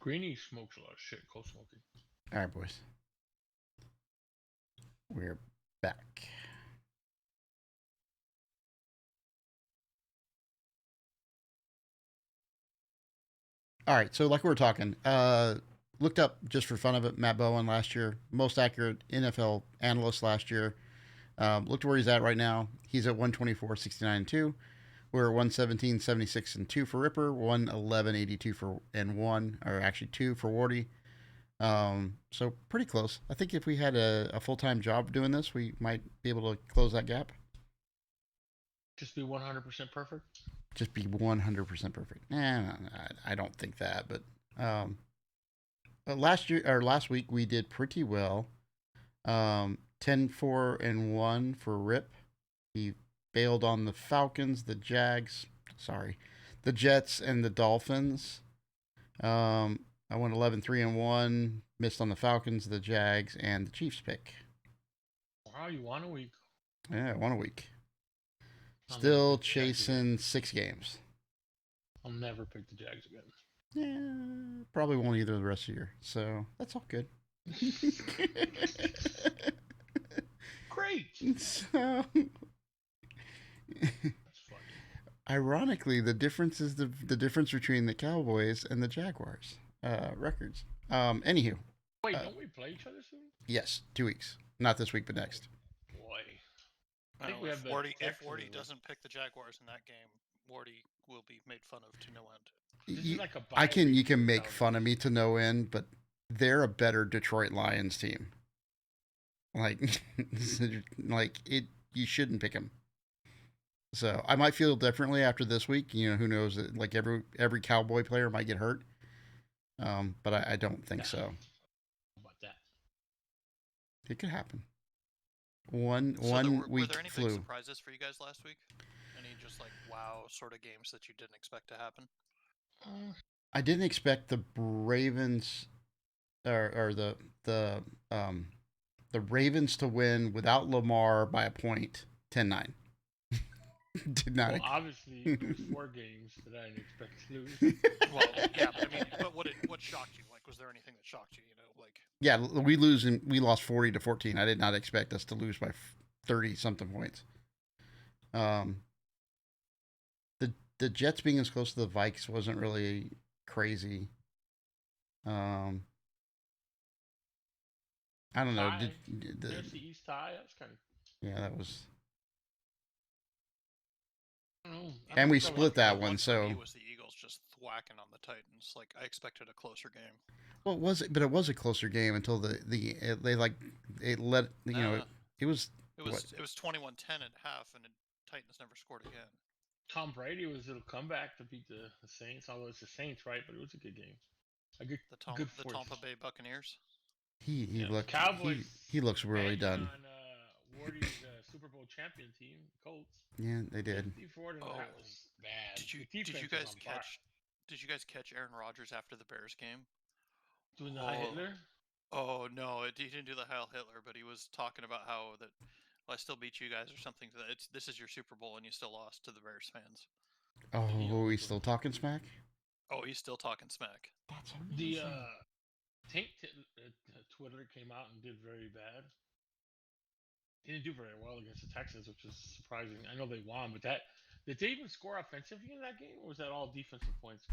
Greeny smokes a lot of shit. Cold smoking. All right, boys. We're back. All right, so like we were talking, looked up just for fun of it, Matt Bowen last year, most accurate NFL analyst last year. Looked where he's at right now. He's at 124, 69, and 2. We're 117, 76, and 2 for Ripper, 111, 82 for and 1, or actually 2 for Wardy. So pretty close. I think if we had a full-time job doing this, we might be able to close that gap. Just be 100% perfect? Just be 100% perfect. I don't think that, but last week we did pretty well. 10, 4, and 1 for Rip. He bailed on the Falcons, the Jets, and the Dolphins. I went 11, 3, and 1. Missed on the Falcons, the Jags, and the Chiefs pick. Wow, you won a week. Yeah, I won a week. Still chasing 6 games. I'll never pick the Jags again. Yeah, probably won't either the rest of the year. So that's all good. Great. So, That's funny. Ironically, the difference is the difference between the Cowboys and the Jaguars records. Anywho. Wait, don't we play each other soon? Yes, 2 weeks. Not this week, but next. Boy. I think if Wardy doesn't pick the Jaguars in that game, Wardy will be made fun of to no end. You can make fun of me to no end, but they're a better Detroit Lions team. Like you shouldn't pick them. So I might feel differently after this week. You know, who knows? Like every Cowboy player might get hurt. But I don't think so. How about that? It could happen. One were week there any flu. big surprises for you guys last week? Any just like wow sort of games that you didn't expect to happen? I didn't expect the Ravens or the Ravens to win without Lamar by a point, 10-9. Did not. Well, obviously, there's 4 games that I didn't expect to lose. Well, yeah, but what shocked you? Like, was there anything that shocked you? You know, like. Yeah, we lost 40-14. I did not expect us to lose by 30 something points. The Jets being as close to the Vikes wasn't really crazy. I don't know. There's the East tie. That's kind of. Yeah, that was. I don't know. And we split that one, so. It was the Eagles just thwacking on the Titans. Like I expected a closer game. Well, it was a closer game until it was. It was 21-10 at half, and the Titans never scored again. Tom Brady was a little comeback to beat the Saints, although it's the Saints, right? But it was a good game. The Tampa Bay Buccaneers. He looks really done. On Wardy's Super Bowl champion team, Colts. Yeah, they did. 54 that was bad. Did you guys catch Aaron Rodgers after the Bears game? Doing the Heil Hitler? Oh no, he didn't do the Heil Hitler, but he was talking about how that I still beat you guys or something. This is your Super Bowl and you still lost to the Bears fans. Oh, he's still talking smack? Oh, he's still talking smack. That's amazing. The Tank Twitter came out and did very bad. He didn't do very well against the Texans, which is surprising. I know they won, but did they even score offensively in that game, or was that all defensive points?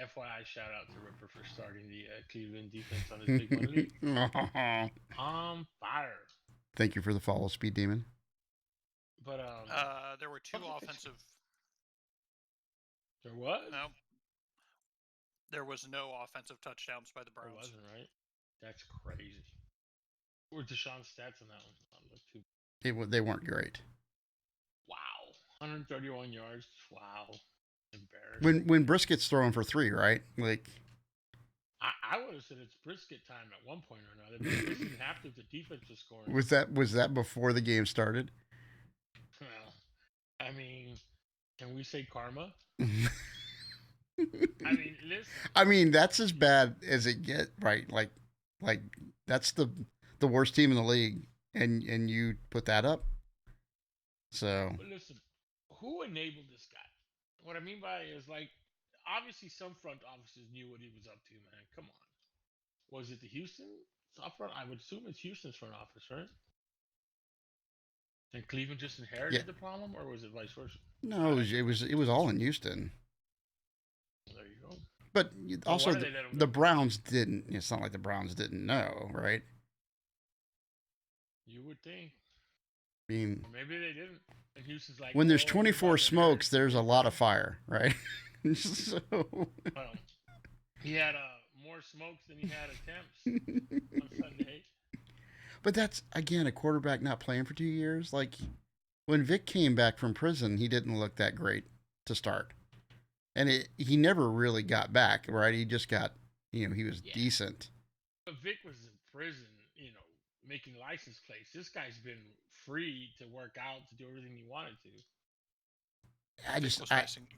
FYI, shout out to Ripper for starting the Cleveland defense on his big one league. On fire. Thank you for the follow, Speed Demon. But there were 2 offensive. There was? No. There was no offensive touchdowns by the Browns. There wasn't, right? That's crazy. Or Deshaun's stats on that one? They weren't great. Wow. 131 yards. Wow. Embarrassing. When Briskett's throwing for 3, right? Like. I would have said it's Brisket time at one point or another. But this didn't have to. The defense was scoring. Was that before the game started? Well, I mean, can we say karma? Listen. I mean, that's as bad as it gets, right? Like that's the worst team in the league, and you put that up. So. But listen, who enabled this guy? What I mean by it is like, obviously some front offices knew what he was up to, man. Come on. Was it the Houston top front? I would assume it's Houston's front office, right? And Cleveland just inherited the problem, or was it vice versa? No, it was all in Houston. There you go. But also, why did they let him the go? Browns didn't. It's not like the Browns didn't know, right? You would think. I mean, Or maybe they didn't. And Houston's like, when there's "Oh, you're 24 about to smokes, inherit." there's a lot of fire, right? So, Well, he had more smokes than he had attempts on Sunday. but that's again a quarterback not playing for 2 years. Like when Vic came back from prison, he didn't look that great to start, and he never really got back. Right? He just got, he was decent. But Vic was in prison, making license plates. This guy's been free to work out, to do everything he wanted to.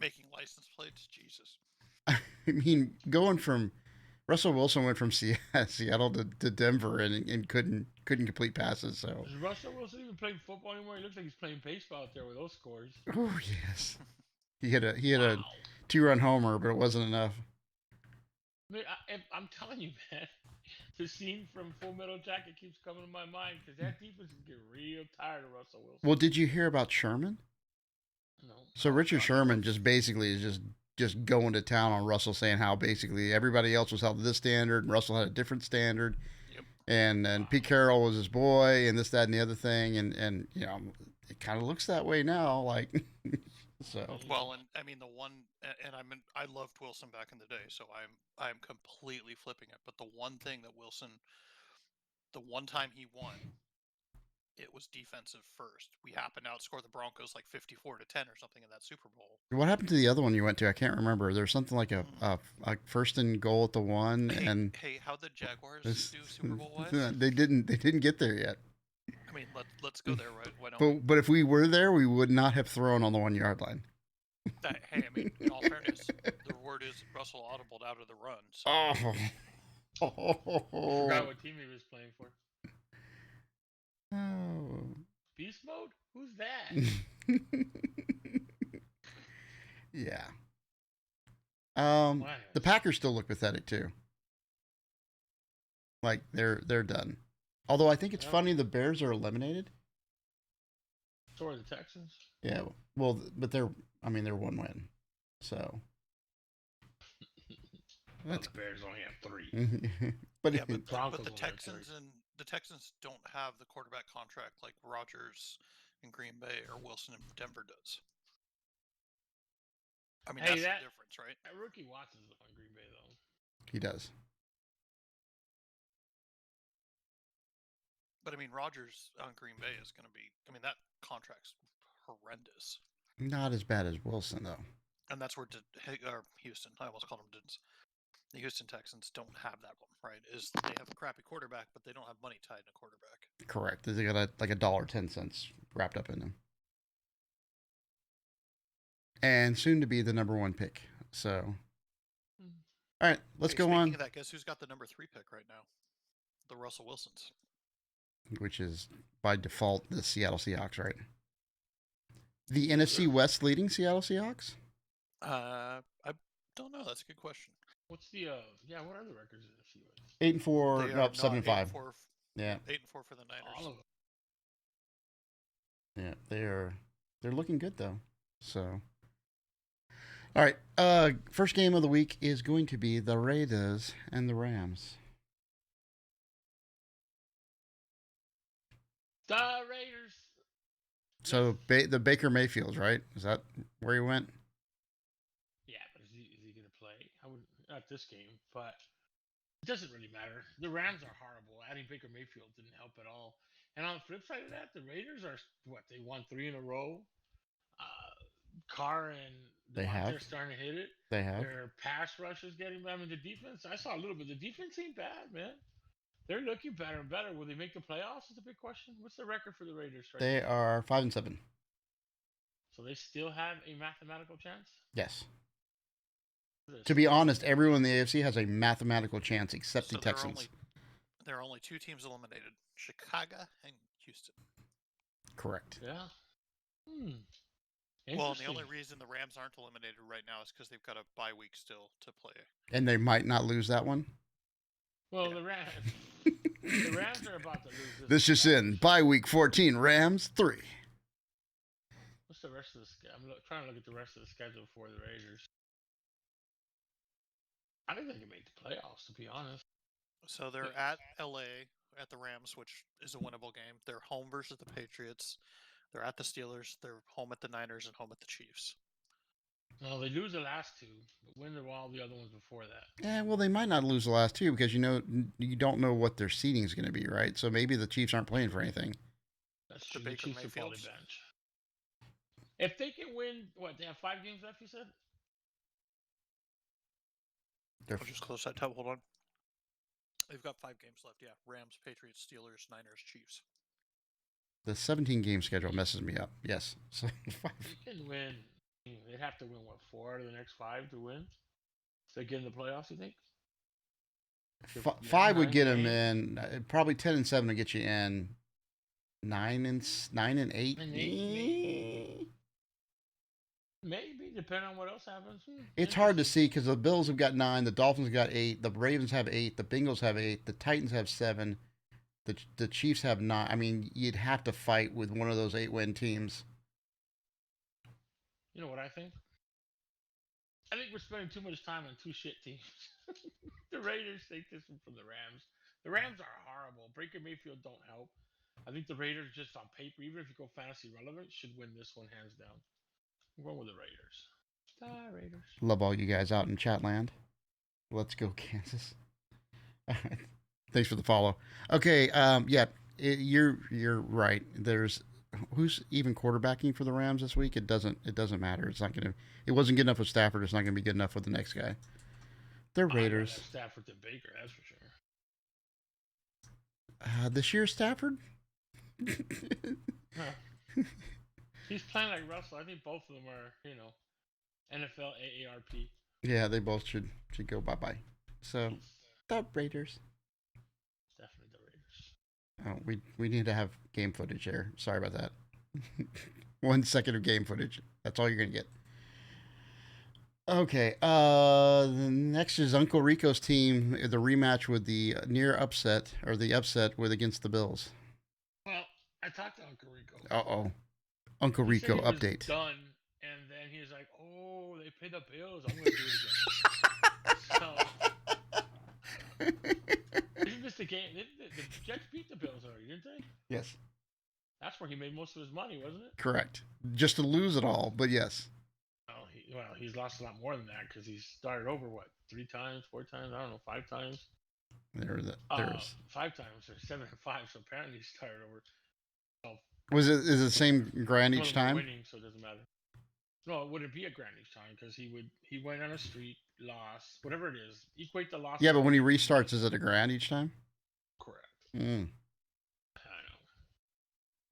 Making license plates. Jesus. I mean, going from Russell Wilson went from Seattle to Denver and couldn't complete passes. So Is Russell Wilson even playing football anymore? He looks like he's playing baseball out there with those scores. oh yes, he had a Wow. 2-run homer, but it wasn't enough. I mean, I'm telling you, man, the scene from Full Metal Jacket keeps coming to my mind because that defense can get real tired of Russell Wilson. Well, did you hear about Sherman? No. So Richard Sherman just basically is just going to town on Russell, saying how basically everybody else was held to this standard and Russell had a different standard. Yep. And Pete Carroll was his boy, and this, that, and the other thing, and it kind of looks that way now, like so. Well, and I mean I loved Wilson back in the day, so I'm completely flipping it. But the one thing that Wilson, the one time he won, it was defensive first. We happened to outscore the Broncos like 54-10 or something in that Super Bowl. What happened to the other one you went to? I can't remember. There's something like a first and goal at the one, and how'd the Jaguars do Super Bowl wise? They didn't get there yet. I mean, let's go there, right? Why don't But if we were there, we would not have thrown on the 1 yard line. Hey, I mean, in all fairness, the word is Russell audibled out of the run. So. Oh. Forgot what team he was playing for. Oh. Beast mode? Who's that? Yeah. Well, The Packers still look pathetic too. Like they're done. Although I think it's funny the Bears are eliminated. So are the Texans. Yeah. Well, but they're 1 win. So. Well, the Bears only have 3. but yeah, but Broncos the only have Texans don't have the quarterback contract like Rodgers in Green Bay or Wilson in Denver does. I mean, that's the difference, right? That rookie Watson's on Green Bay though. he does. But I mean, Rodgers on Green Bay is going to be. I mean, that contract's horrendous. Not as bad as Wilson though. And that's where Houston. I almost called them Didn't. The Houston Texans don't have that one, right? Is they have a crappy quarterback, but they don't have money tied in a quarterback. Correct. They got like $1.10 wrapped up in them. And soon to be the number 1 pick. So, all right, let's go on. Speaking of that, guess who's got the number 3 pick right now? The Russell Wilsons. Which is by default the Seattle Seahawks, right? The NFC West leading Seattle Seahawks? I don't know. That's a good question. What's the what are the records in the NFC West? 8-4, no, 7-5. Yeah. 8-4 for the Niners. All of them. Yeah, they're looking good though. So, all right. First game of the week is going to be the Raiders and the Rams. The Raiders. So the Baker Mayfields, right? Is that where he went? Yeah, but is he going to play? I would not this game, but it doesn't really matter. The Rams are horrible. Adding Baker Mayfield didn't help at all. And on the flip side of that, the Raiders are they won 3 in a row. Carr and they're starting to hit it. They have. Their pass rush is getting better. I mean, the defense. I saw a little bit. The defense ain't bad, man. They're looking better and better. Will they make the playoffs? Is a big question. What's the record for the Raiders? Right They are 5-7. So they still have a mathematical chance? Yes. To be honest, everyone in the AFC has a mathematical chance except the Texans. There are only 2 teams eliminated: Chicago and Houston. Correct. Yeah. Well, and the Interesting. only reason the Rams aren't eliminated right now is because they've got a bye week still to play. And they might not lose that one. Well, Yeah. the Rams are about to lose This just in. Bye week 14, Rams 3. What's the rest of the schedule? I'm trying to look at the rest of the schedule for the Raiders. I think they can make the playoffs, to be honest. So they're at LA at the Rams, which is a winnable game. They're home versus the Patriots. They're at the Steelers. They're home at the Niners and home at the Chiefs. No, they lose the last two, but win all the other ones before that. Yeah, well, they might not lose the last two because you don't know what their seating is going to be, right? So maybe the Chiefs aren't playing for anything. That's The true. The Baker Chiefs will probably Mayfields. bench. If they can win, what, they have 5 games left, you said? They're I'll just close that tab. Hold on. They've got 5 games left. Yeah, Rams, Patriots, Steelers, Niners, Chiefs. the 17-game schedule messes me up. Yes, so They can win. They'd have to win, what, 4 out of the next 5 to win? So they get in the playoffs, you think? 5 would get them games? in. Probably 10 and 7 would get you in. 9 and 8. And 8, maybe, depending on what else happens. It's hard to see because the Bills have got 9, the Dolphins have got 8, the Ravens have 8, the Bengals have 8, the Titans have 7, the Chiefs have 9. I mean, you'd have to fight with one of those 8-win teams. You know what I think? I think we're spending too much time on 2 shit teams. The Raiders take this one from the Rams. The Rams are horrible. Baker Mayfield don't help. I think the Raiders, just on paper, even if you go fantasy relevant, should win this one hands down. I'm going with the Raiders. The Raiders. Love all you guys out in chat land. Let's go, Kansas. Thanks for the follow. Okay, yeah, you're right. There's who's even quarterbacking for the Rams this week? It doesn't matter. It's not gonna. It wasn't good enough with Stafford. It's not gonna be good enough with the next guy. They're Raiders. Stafford to Baker, that's for sure. This year, Stafford. He's playing like Russell. I think both of them are, NFL AARP. Yeah, they both should go bye. So the Raiders. Definitely the Raiders. Oh, we need to have game footage there. Sorry about that. 1 second of game footage. That's all you're gonna get. Okay. The next is Uncle Rico's team. The rematch with the near upset or the upset with against the Bills. Well, I talked to Uncle Rico. Uh-oh. Uncle He Rico said he was update. Done, and then he was like, "Oh, they paid the bills. I'm gonna do it again." So, isn't this the game? The Jets beat the Bills already, didn't they? Yes. That's where he made most of his money, wasn't it? Correct. Just to lose it all, but yes. Well, he's lost a lot more than that because he's started over 3 times, 4 times, I don't know, 5 times. There's 5 times or 7 and 5. So apparently he started over. Is it the same grand each time? Winning, so it doesn't matter. No, it wouldn't be a grand each time because he went on a streak, lost, whatever it is. Equate the loss. Yeah, but when he restarts, is it a grand each time? Correct. Mm. I know.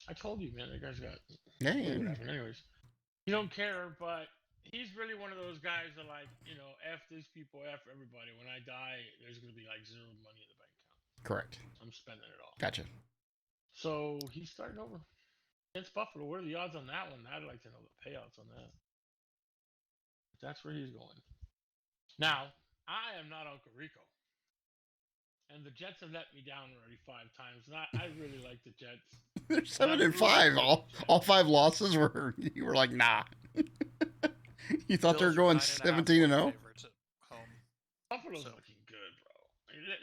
I told you, man. That guy's got. Yeah. Anyways, you don't care, but he's really one of those guys that, F these people, F everybody. When I die, there's going to be 0 money in the bank account. Correct. I'm spending it all. Gotcha. So he's starting over against Buffalo. What are the odds on that one? I'd like to know the payouts on that. That's where he's going. Now, I am not Uncle Rico. And the Jets have let me down already 5 times. And I really like the Jets. They're 7 and 5. All 5 losses were you were like, nah. You thought they were going 17 and 0. Buffalo's looking good, bro.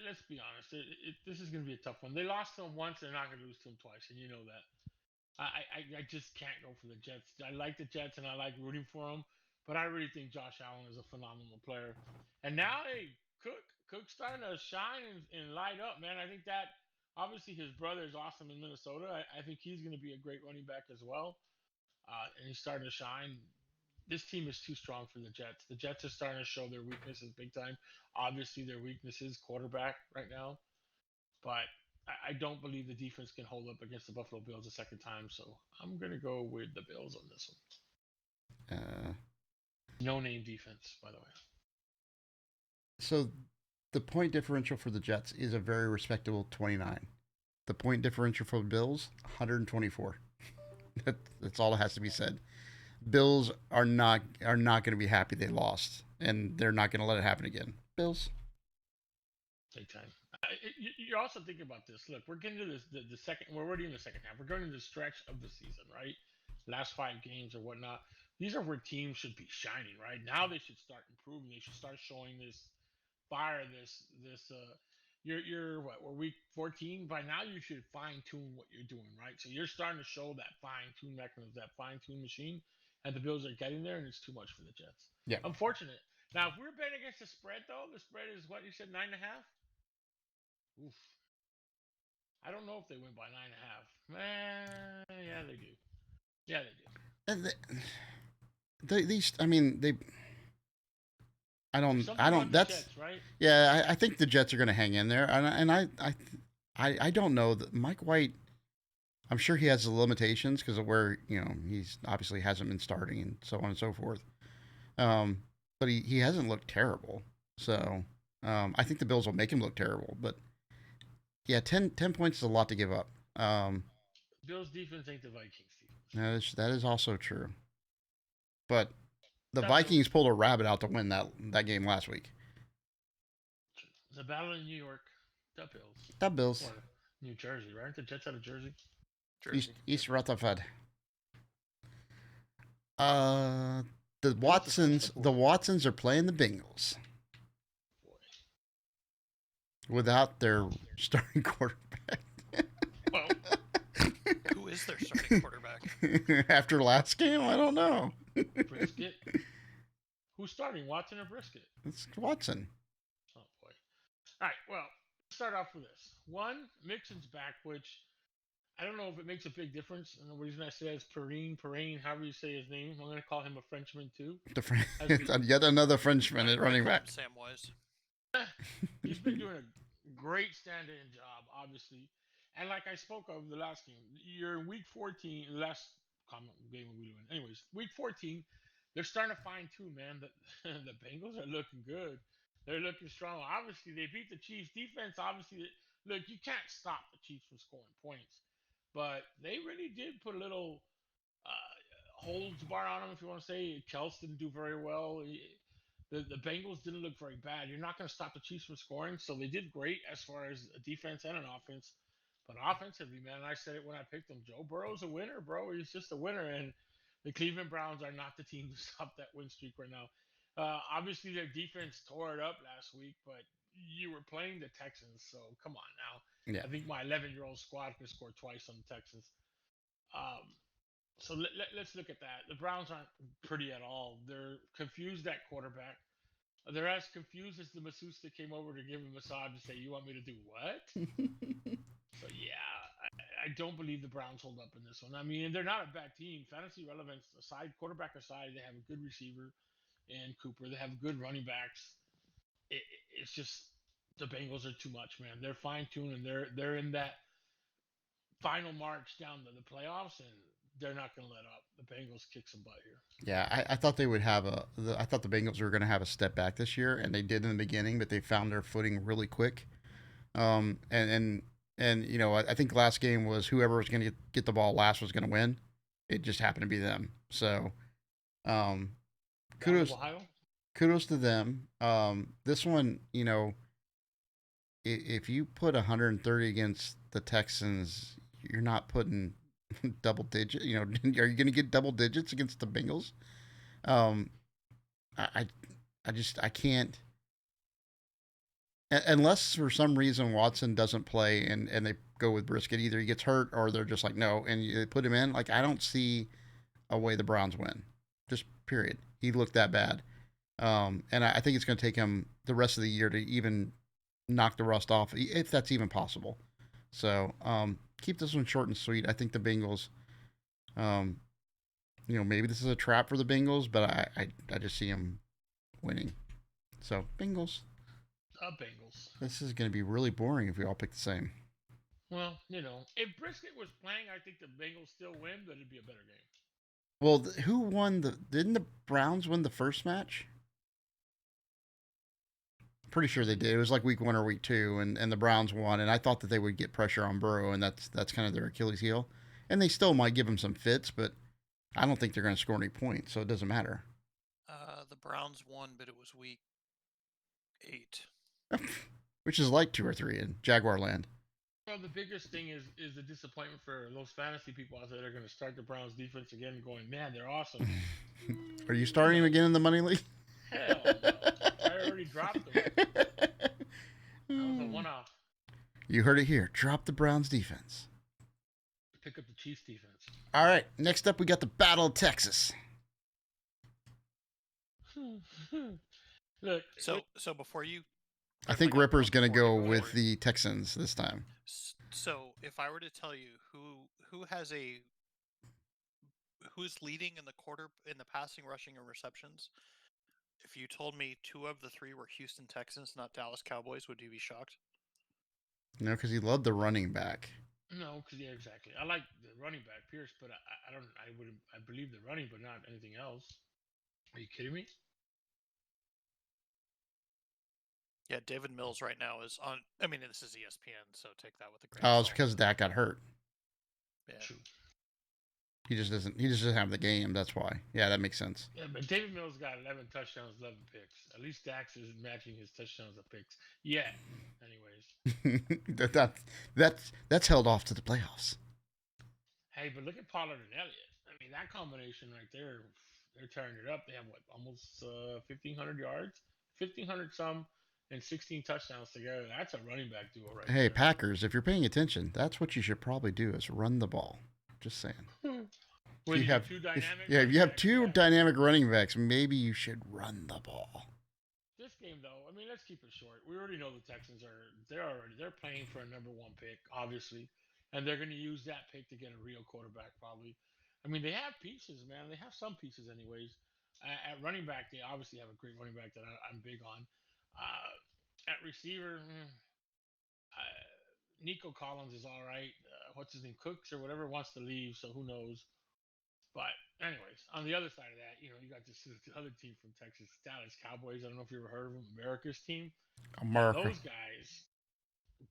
Let's be honest. This is going to be a tough one. They lost to them once. They're not going to lose to them twice, and you know that. I just can't go for the Jets. I like the Jets, and I like rooting for them. But I really think Josh Allen is a phenomenal player. And now, Cook's starting to shine and light up, man. I think that obviously his brother is awesome in Minnesota. I think he's going to be a great running back as well. And he's starting to shine. This team is too strong for the Jets. The Jets are starting to show their weaknesses big time. Obviously, their weakness is quarterback right now. But I don't believe the defense can hold up against the Buffalo Bills a second time. So I'm going to go with the Bills on this one. No-name defense, by the way. So the point differential for the Jets is a very respectable 29. The point differential for the Bills, 124. That's all that has to be said. Bills are not going to be happy they lost, and they're not going to let it happen again. Bills. Big time. You're also thinking about this. Look, we're getting to this the second. We're already in the second half. We're going to the stretch of the season, right? Last 5 games or whatnot. These are where teams should be shining, right? Now they should start improving. They should start showing this fire. This. You're what? We're week 14. By now, you should fine tune what you're doing, right? So you're starting to show that fine tune mechanism, that fine tune machine, and the Bills are getting there, and it's too much for the Jets. Yeah. Unfortunate. Now, if we're betting against the spread, though, the spread is what you said, 9.5. Oof. I don't know if they win by 9.5. Yeah, they do. Yeah, they do. And these, I mean, they. I don't. That's Jets, right. Yeah. I think the Jets are going to hang in there, and I don't know that Mike White. I'm sure he has the limitations because of where he's obviously hasn't been starting and so on and so forth. But he hasn't looked terrible. So I think the Bills will make him look terrible. But yeah, 10 points is a lot to give up. Bills defense ain't the Vikings defense. That is also true. But the Vikings pulled a rabbit out to win that game last week. The battle in New York. The Bills. The Bills. Or New Jersey, right? The Jets out of Jersey. East Rutherford. The Watsons are playing the Bengals. Boy. Without their starting quarterback. Well, who is their starting quarterback? After last game, I don't know. Brisket. Who's starting, Watson or Brisket? It's Watson. Oh boy. All right. Well, let's start off with this. One, Mixon's back, which I don't know if it makes a big difference. And the reason I say is Perrine, however you say his name. I'm going to call him a Frenchman too. Yet another Frenchman at running back. Samwise. He's been doing a great stand-in job, obviously. And like I spoke of the last game, you're in week 14, last game we doing. Anyways, week 14, they're starting to fine-tune, man. The Bengals are looking good. They're looking strong. Obviously, they beat the Chiefs defense. Obviously, look, you can't stop the Chiefs from scoring points. But they really did put a little holds bar on them, if you want to say. Kels didn't do very well. The Bengals didn't look very bad. You're not going to stop the Chiefs from scoring, so they did great as far as a defense and an offense. But offensively, man, I said it when I picked him. Joe Burrow's a winner, bro. He's just a winner, and the Cleveland Browns are not the team to stop that win streak right now. Obviously, their defense tore it up last week, but you were playing the Texans, so come on now. Yeah. I think my 11-year-old squad can score twice on the Texans. So let's look at that. The Browns aren't pretty at all. They're confused at quarterback. They're as confused as the masseuse that came over to give him a massage and say, "You want me to do what?" So yeah, I don't believe the Browns hold up in this one. I mean, they're not a bad team. Fantasy relevance aside, quarterback aside, they have a good receiver in Cooper. They have good running backs. It's just the Bengals are too much, man. They're fine-tuned and they're in that final march down to the playoffs, and they're not going to let up. The Bengals kick some butt here. Yeah, I thought they would have I thought the Bengals were going to have a step back this year, and they did in the beginning, but they found their footing really quick. And I think last game was whoever was going to get the ball last was going to win. It just happened to be them. So, kudos to them. This one, if you put 130 against the Texans, you're not putting double digit. Are you going to get double digits against the Bengals? I can't. Unless for some reason Watson doesn't play and they go with Brisket, either he gets hurt or they're just like, no, and you put him in. Like, I don't see a way the Browns win. Just period. He looked that bad. And I think it's going to take him the rest of the year to even knock the rust off, if that's even possible. So keep this one short and sweet. I think the Bengals, maybe this is a trap for the Bengals, but I just see them winning. So Bengals. Bengals. This is going to be really boring if we all pick the same. Well, if Brisket was playing, I think the Bengals still win, but it'd be a better game. Well, who won didn't the Browns win the first match? Pretty sure they did. It was like week 1 or week 2, and the Browns won, and I thought that they would get pressure on Burrow, and that's kind of their Achilles heel. And they still might give him some fits, but I don't think they're going to score any points, so it doesn't matter. The Browns won, but it was week 8. Which is like 2 or 3 in Jaguar land. Well, the biggest thing is the disappointment for those fantasy people out there that are going to start the Browns defense again, going, man, they're awesome. Are you starting him again in the money league? Hell no. I already dropped them. That was a one-off. You heard it here. Drop the Browns defense. Pick up the Chiefs defense. All right. Next up, we got the Battle of Texas. Look. So before you, I think Ripper's going to go with the Texans this time. So if I were to tell you who's leading in the passing, rushing, and receptions, if you told me 2 of the 3 were Houston Texans, not Dallas Cowboys, would you be shocked? No, because he loved the running back. No, because yeah, exactly. I like the running back Pierce, but I believe the running, but not anything else. Are you kidding me? Yeah, David Mills right now is on. I mean, this is ESPN, so take that with a grain. Oh, of it's salt. because Dak got hurt. Yeah. True. He just doesn't have the game. That's why. Yeah, that makes sense. Yeah, but David Mills got 11 touchdowns, 11 picks. At least Dax is matching his touchdowns and picks. Yeah. Anyways. that's held off to the playoffs. Hey, but look at Pollard and Elliott. I mean, that combination right there, they're tearing it up. They have, what, almost 1,500 yards? 1,500 some and 16 touchdowns together. That's a running back duo right there. Hey, Packers, if you're paying attention, that's what you should probably do is run the ball. Just saying. If you have two dynamic running backs, maybe you should run the ball. This game, though, I mean, let's keep it short. We already know the Texans they're playing for a number 1 pick, obviously, and they're going to use that pick to get a real quarterback, probably. I mean, they have pieces, man. They have some pieces, anyways. At running back, they obviously have a great running back that I'm big on. At receiver, Nico Collins is all right. What's his name, Cooks or whatever, wants to leave, so who knows. But anyways, on the other side of that, you got this other team from Texas, Dallas Cowboys. I don't know if you ever heard of them, America's team. America. Those guys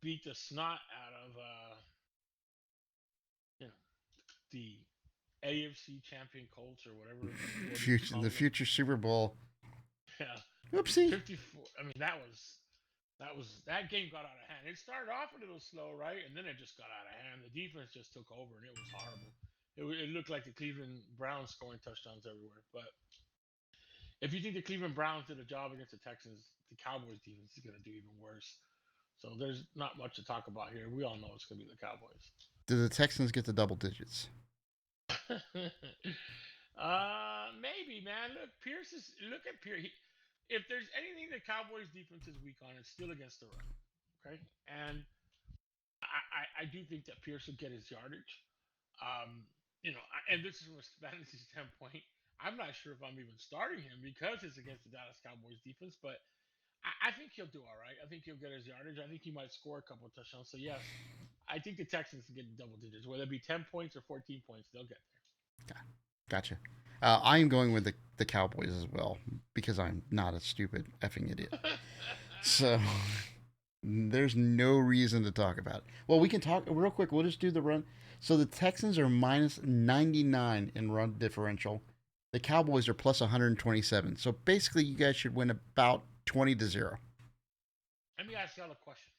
beat the snot out of the AFC champion Colts or whatever. The future Super Bowl. Yeah. Whoopsie. 54. I mean, that game got out of hand. It started off a little slow, right? And then it just got out of hand. The defense just took over, and it was horrible. It looked like the Cleveland Browns scoring touchdowns everywhere. But if you think the Cleveland Browns did a job against the Texans, the Cowboys defense is going to do even worse. So there's not much to talk about here. We all know it's going to be the Cowboys. Do the Texans get to double digits? Maybe, man. Look at Pierce. If there's anything the Cowboys defense is weak on, it's still against the run. Okay, and I do think that Pierce will get his yardage. And this is from a fantasy standpoint. I'm not sure if I'm even starting him because it's against the Dallas Cowboys defense, but I think he'll do all right. I think he'll get his yardage. I think he might score a couple of touchdowns. So yes, I think the Texans can get double digits, whether it be 10 points or 14 points, they'll get there. Gotcha. I am going with the Cowboys as well because I'm not a stupid effing idiot. So there's no reason to talk about it. Well, we can talk real quick. We'll just do the run. So the Texans are minus 99 in run differential. The Cowboys are plus 127. So basically, you guys should win about 20-0. Let me ask y'all a question.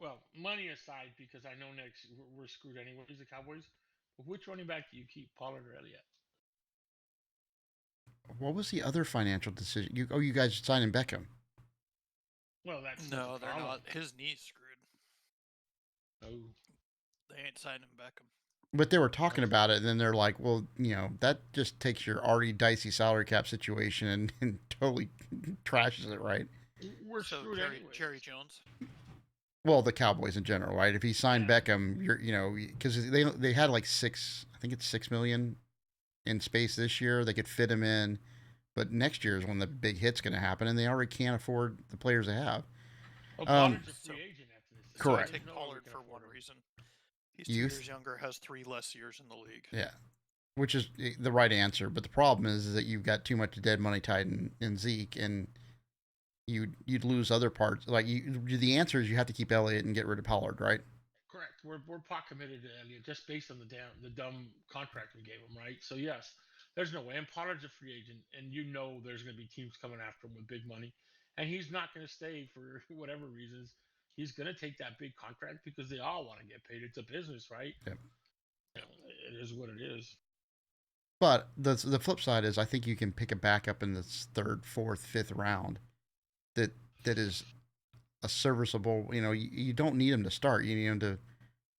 Well, money aside, because I know next we're screwed anyways, the Cowboys. But which running back do you keep, Pollard or Elliott? What was the other financial decision? You guys signing Beckham. Well, that's no, they're not. His knee's screwed. Oh, they ain't signing Beckham. But they were talking about it, and then they're like, well, that just takes your already dicey salary cap situation and totally trashes it, right? We're screwed Jerry Jones. Well, the Cowboys in general, right? If he signed Beckham, because they had like $6 million in space this year. They could fit him in, but next year is when the big hit's going to happen, and they already can't afford the players they have. Well, Pollard's a free agent after this. Correct. So I take Pollard for one reason. He's 2 Youth. years younger, has 3 less years in the league. Yeah, which is the right answer. But the problem is that you've got too much dead money tied in Zeke, and you'd lose other parts. Like the answer is you have to keep Elliott and get rid of Pollard, right? correct. We're pot committed to Elliott just based on the dumb contract we gave him, right? So yes, there's no way. And Pollard's a free agent, and you know there's going to be teams coming after him with big money, and he's not going to stay for whatever reasons. He's going to take that big contract because they all want to get paid. It's a business, right? Yep. You know, it is what it is. But the flip side is I think you can pick a backup in this third, fourth, fifth round that is a serviceable. You don't need him to start. You need him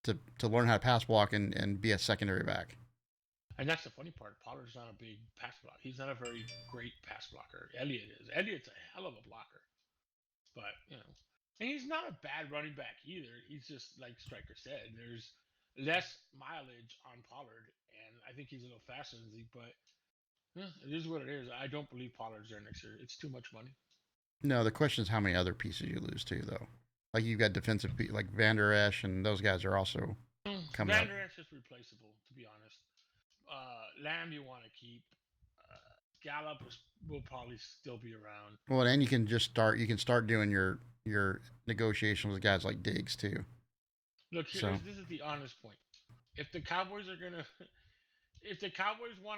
to learn how to pass block and be a secondary back. And that's the funny part. Pollard's not a big pass blocker. He's not a very great pass blocker. Elliott is. Elliott's a hell of a blocker. But, and he's not a bad running back either. He's just, like Stryker said, there's less mileage on Pollard. And I think he's a little faster than Zeke. But, it is what it is. I don't believe Pollard's there next year. It's too much money. No, the question is how many other pieces you lose to, though. Like you've got defensive like Van Der Esch, and those guys are also coming Van up. Der Esch is replaceable, to be honest. Lamb you want to keep. Gallup will probably still be around. Well, and you can just start. You can start doing your negotiation with guys like Diggs too. Look, this is the honest point. If the Cowboys want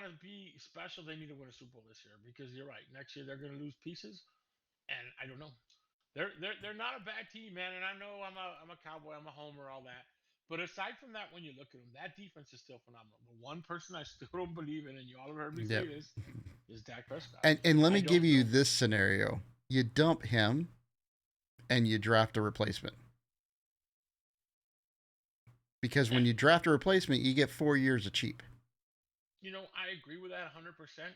to be special, they need to win a Super Bowl this year because you're right. Next year they're going to lose pieces, and I don't know. They're not a bad team, man. And I know I'm a Cowboy, I'm a homer, all that. But aside from that, when you look at them, that defense is still phenomenal. The one person I still don't believe in, and you all have heard me say this, is Dak Prescott. And let me give you this scenario: you dump him, and you draft a replacement. Because when you draft a replacement, you get 4 years of cheap. I agree with that 100%.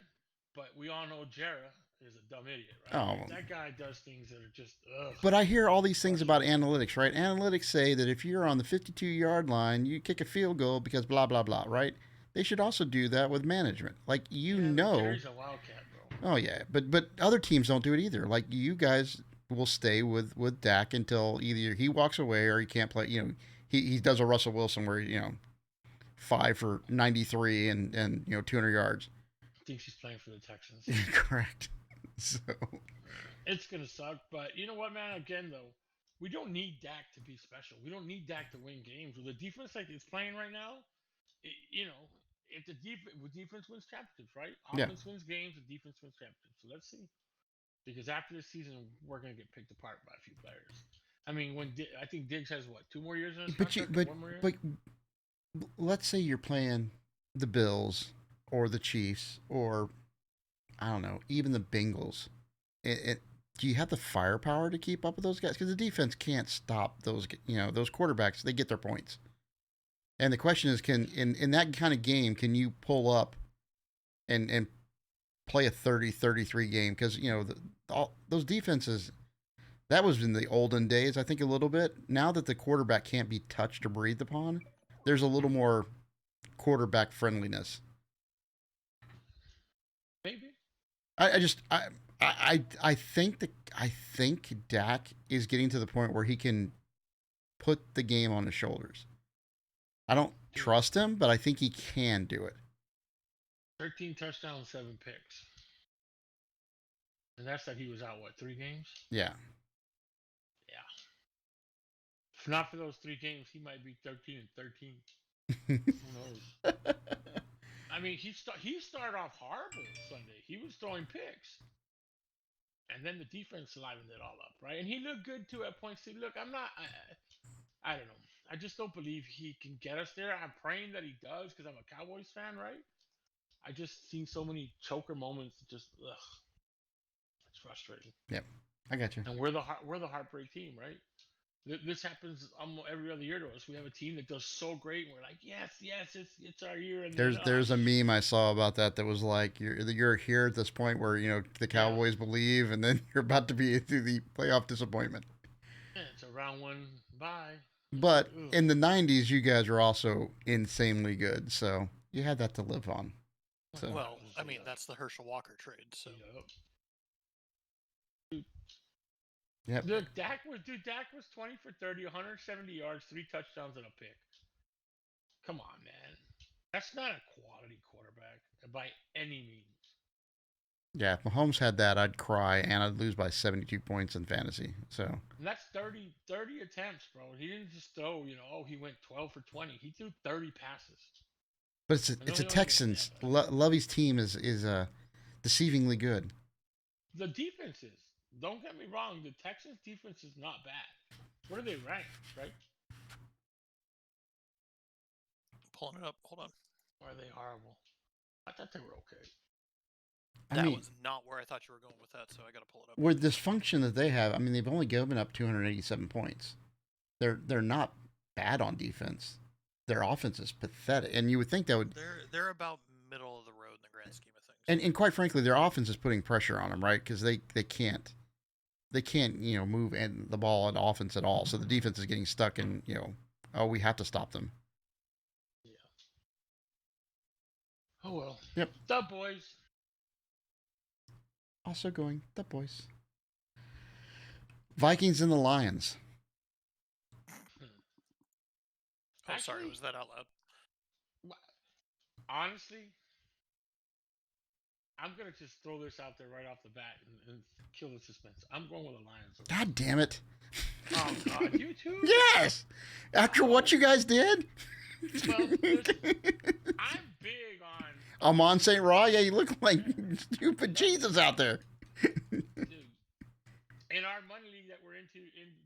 But we all know Jarrah is a dumb idiot, right? That guy does things that are just ugh. But I hear all these things about analytics, right? Analytics say that if you're on the 52-yard line, you kick a field goal because blah, blah, blah, right? They should also do that with management. Like, Jerry's a wildcat, bro. Oh, yeah. But other teams don't do it either. Like, you guys will stay with Dak until either he walks away or he can't play. He does a Russell Wilson where, 5 for 93 and 200 yards. Thinks he's playing for the Texans. Correct. So it's gonna suck, but you know what, man? Again, though, we don't need Dak to be special. We don't need Dak to win games. With the defense like it's playing right now, if the defense wins championships, right? Offense wins games, the defense wins championships. So let's see. Because after this season, we're gonna get picked apart by a few players. I mean, I think Diggs has 2 more years in his contract. But let's say you're playing the Bills or the Chiefs or I don't know, even the Bengals. Do you have the firepower to keep up with those guys? Because the defense can't stop those quarterbacks. They get their points. And the question is, in that kind of game, can you pull up and play a 30-33 game? Because, those defenses, that was in the olden days, I think, a little bit. Now that the quarterback can't be touched or breathed upon, there's a little more quarterback friendliness. Maybe. I think Dak is getting to the point where he can put the game on his shoulders. I don't trust him, but I think he can do it. 13 touchdowns, 7 picks. And that's that he was out, 3 games? Yeah. Yeah. If not for those 3 games, he might be 13-13. Who knows? I mean, he started off horrible Sunday. He was throwing picks. And then the defense livened it all up, right? And he looked good, too, at points. See, look, I don't know. I just don't believe he can get us there. I'm praying that he does because I'm a Cowboys fan, right? I just seen so many choker moments. Just, it's frustrating. Yep, I got you. And we're the heartbreak team, right? This happens almost every other year to us. We have a team that does so great, and we're like, yes, it's our year. And there's a meme I saw about that was like you're here at this point where the Cowboys believe, and then you're about to be into the playoff disappointment. Yeah, it's a round 1 bye. But in the 90s, you guys were also insanely good, so you had that to live on. So. Well, I mean, that's the Herschel Walker trade. So. Yep. Look, Dak was 20 for 30, 170 yards, 3 touchdowns, and a pick. Come on, man. That's not a quality quarterback by any means. Yeah, if Mahomes had that, I'd cry and I'd lose by 72 points in fantasy. So, And that's 30 attempts, bro. He didn't just throw, he went 12 for 20. He threw 30 passes. but I it's know a he only missed Texans. half of that. Lovey's team is deceivingly good. The defenses, don't get me wrong, the Texans defense is not bad. What are they ranked, right? Pulling it up. Hold on. Or are they horrible? I thought they were okay. I That mean, was not where I thought you were going with that, so I got to pull it up. with this function that they have, I mean, they've only given up 287 points. They're not bad on defense. Their offense is pathetic, and you would think that would. They're about middle of the road in the grand scheme of things. And quite frankly, their offense is putting pressure on them, right? Because they can't move and the ball on offense at all. So the defense is getting stuck in oh, we have to stop them. Yeah. Oh well. Yep. The boys. Also going the boys. Vikings and the Lions. Oh, sorry, Actually, was that out loud? honestly, I'm gonna just throw this out there right off the bat and kill the suspense. I'm going with the Lions. God damn it. Oh God, you too? Yes. After what you guys did. Well, listen, I'm big on. I'm on St. Raw. Yeah, you look like stupid Jesus out there. Dude, in our money league that we're in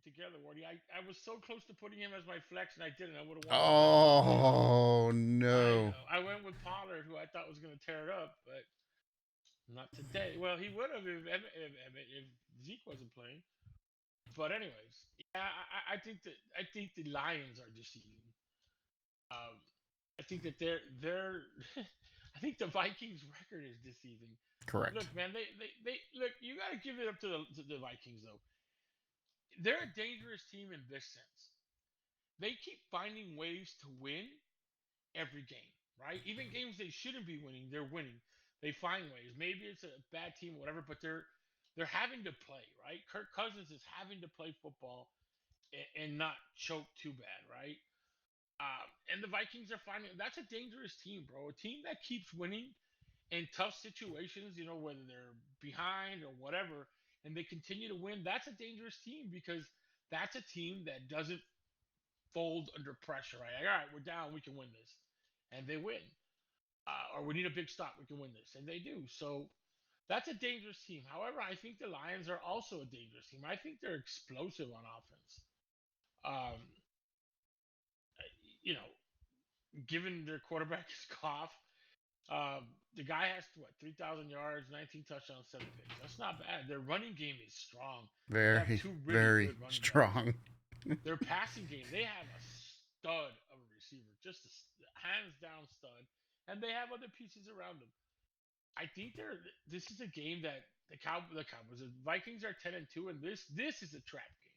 together, Wardy, I was so close to putting him as my flex, and I didn't. I would have won. Oh no! I went with Pollard, who I thought was going to tear it up, but not today. Well, he would have if Zeke wasn't playing. But anyways, yeah, I think the Lions are deceiving. I think that they're I think the Vikings record is deceiving. Correct. Look, man, they look. You got to give it up to the Vikings though. They're a dangerous team in this sense. They keep finding ways to win every game, right? Even games they shouldn't be winning, they're winning. They find ways. Maybe it's a bad team, whatever, but they're having to play, right? Kirk Cousins is having to play football and not choke too bad, right? And the Vikings are finding that's a dangerous team, bro. A team that keeps winning in tough situations, whether they're behind or whatever, and they continue to win. That's a dangerous team because that's a team that doesn't fold under pressure, right? Like, all right, we're down, we can win this, and they win. Or we need a big stop, we can win this, and they do. So that's a dangerous team. However, I think the Lions are also a dangerous team. I think they're explosive on offense. Um, you know, given their quarterback is Goff, the guy has what 3,000 yards, 19 touchdowns, 7 picks. That's not bad. Their running game is strong. They have Very, two really very good running strong. backs. Their passing game, they have a stud of a receiver, just a hands down stud, and they have other pieces around them. I think this is a game that the Cowboys, the Vikings are 10-2, and this is a trap game.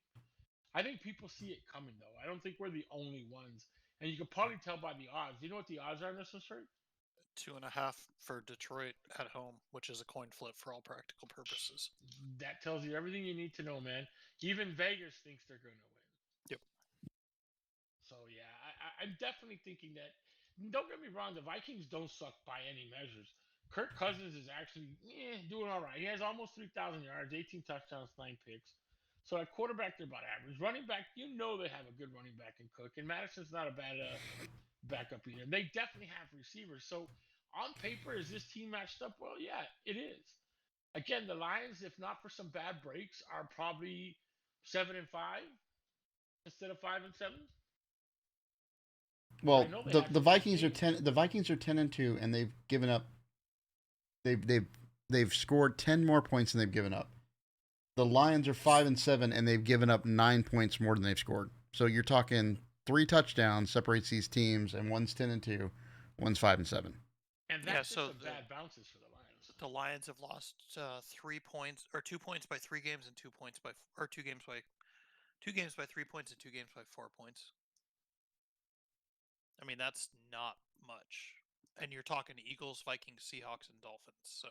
I think people see it coming though. I don't think we're the only ones, and you can probably tell by the odds. Do you know what the odds are in this one, sir? 2.5 for Detroit at home, which is a coin flip for all practical purposes. That tells you everything you need to know, man. Even Vegas thinks they're going to win. Yep. So yeah, I'm definitely thinking that. Don't get me wrong, the Vikings don't suck by any measures. Kirk Cousins is actually doing all right. He has almost 3,000 yards, 18 touchdowns, 9 picks. So at quarterback, they're about average. Running back, they have a good running back in Cook, and Madison's not a bad backup either. They definitely have receivers. So on paper, is this team matched up? Well, yeah, it is. Again, the Lions, if not for some bad breaks, are probably 7-5 instead of 5-7. Well, the Vikings are 10. The Vikings are 10-2, and they've given up. They've scored 10 more points than they've given up. The Lions are 5-7, and they've given up 9 points more than they've scored. So you're talking 3 touchdowns separates these teams, and one's 10-2, one's 5-7. And that's just bad bounces for the Lions. The Lions have lost 3 points or 2 points by 3 games and 2 points by 2 games by 3 points and 2 games by 4 points. I mean, that's not much. And you're talking Eagles, Vikings, Seahawks, and Dolphins. So,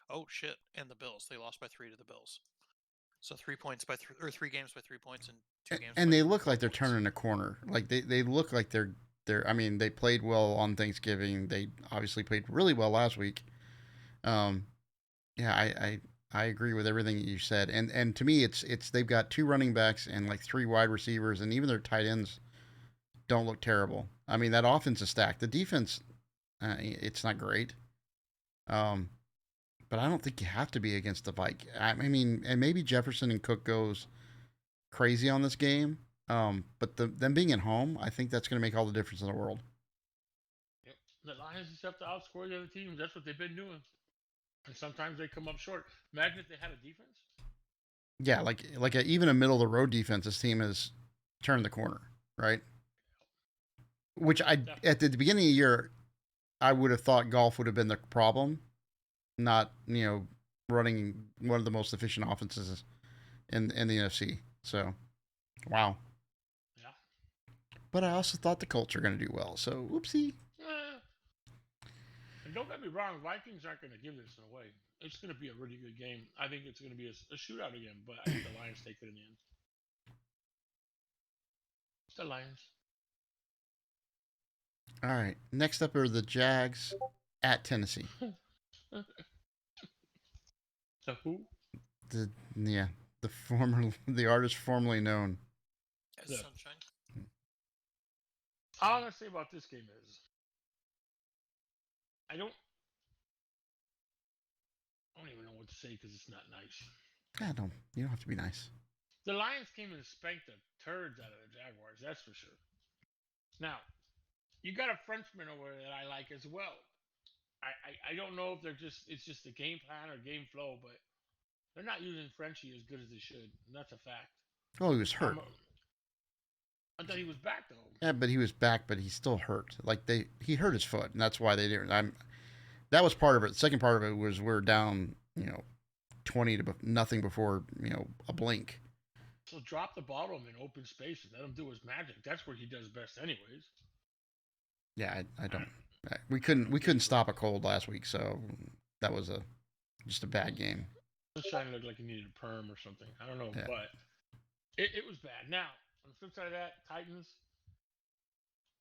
oh shit, and the Bills. They lost by 3 to the Bills. So 3 points by 3 games by 3 points and 2 games. And they look like they're turning a corner. Like they look like they're. I mean, they played well on Thanksgiving. They obviously played really well last week. Yeah, I agree with everything that you said, and to me, it's they've got two running backs and like three wide receivers, and even their tight ends don't look terrible. I mean, that offense is stacked. The defense, it's not great. Um, but I don't think you have to be against the Vikings. I mean, and maybe Jefferson and Cook goes crazy on this game. But them being at home, I think that's going to make all the difference in the world. Yep. The Lions just have to outscore the other teams. That's what they've been doing. And sometimes they come up short. Imagine if they had a defense. Yeah, even a middle of the road defense, this team has turned the corner, right? Which Definitely. at the beginning of the year, I would have thought golf would have been the problem, not running one of the most efficient offenses in the NFC. So, wow. Yeah. But I also thought the Colts are going to do well. So, whoopsie. And don't get me wrong, Vikings aren't going to give this away. It's going to be a really good game. I think it's going to be a shootout again, but I think the Lions take it in the end. It's the Lions. All right. Next up are the Jags at Tennessee. So who? The artist formerly known As Yeah. Sunshine. All I'm going to say about this game is I don't even know what to say because it's not nice. Yeah, no, you don't have to be nice. The Lions came and spanked the turds out of the Jaguars, that's for sure. Now, you got a Frenchman over there that I like as well. I don't know if it's just a game plan or game flow, but they're not using Frenchie as good as they should, and that's a fact. Oh, he was hurt. I thought he was back though. Yeah, but he was back, but he's still hurt. Like he hurt his foot, and that's why they didn't. That was part of it. The second part of it was we're down, 20-0 before a blink. So drop the ball to him in open space and let him do his magic. That's where he does best, anyways. Yeah, I don't. We couldn't stop a cold last week, so that was just a bad game. Just trying to look like he needed a perm or something. I don't know, Yeah. but it was bad. Now, on the flip side of that, Titans,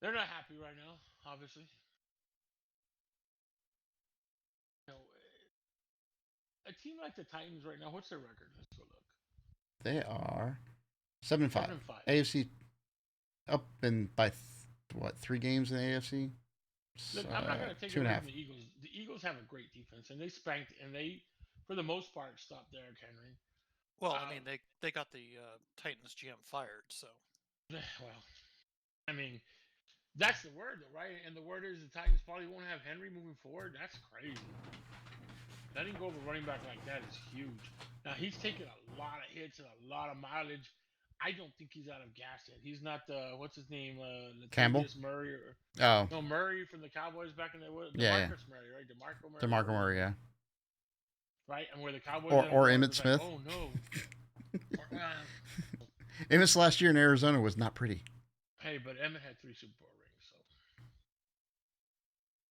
they're not happy right now, obviously. A team like the Titans right now, what's their record? Let's go look. They are 7-5. 7-5. AFC up in by 3 games in the AFC. Look, I'm not going to take 2.5. away from the Eagles. The Eagles have a great defense, and they spanked, and they, for the most part, stopped Derrick Henry. Well, I mean, they got the Titans GM fired, so. Well, I mean, that's the word, though, right? And the word is the Titans probably won't have Henry moving forward. That's crazy. Letting go of a running back like that is huge. Now, he's taken a lot of hits and a lot of mileage. I don't think he's out of gas yet. He's not, what's his name? Campbell? Murray. No, Murray from the Cowboys back in the DeMarcus Murray, right? DeMarco Murray. DeMarco Murray, yeah. Right? And where the Cowboys... Or Emmitt Smith. Like, oh, no. Emmitt's last year in Arizona was not pretty. Hey, but Emmitt had 3 Super Bowl rings, so...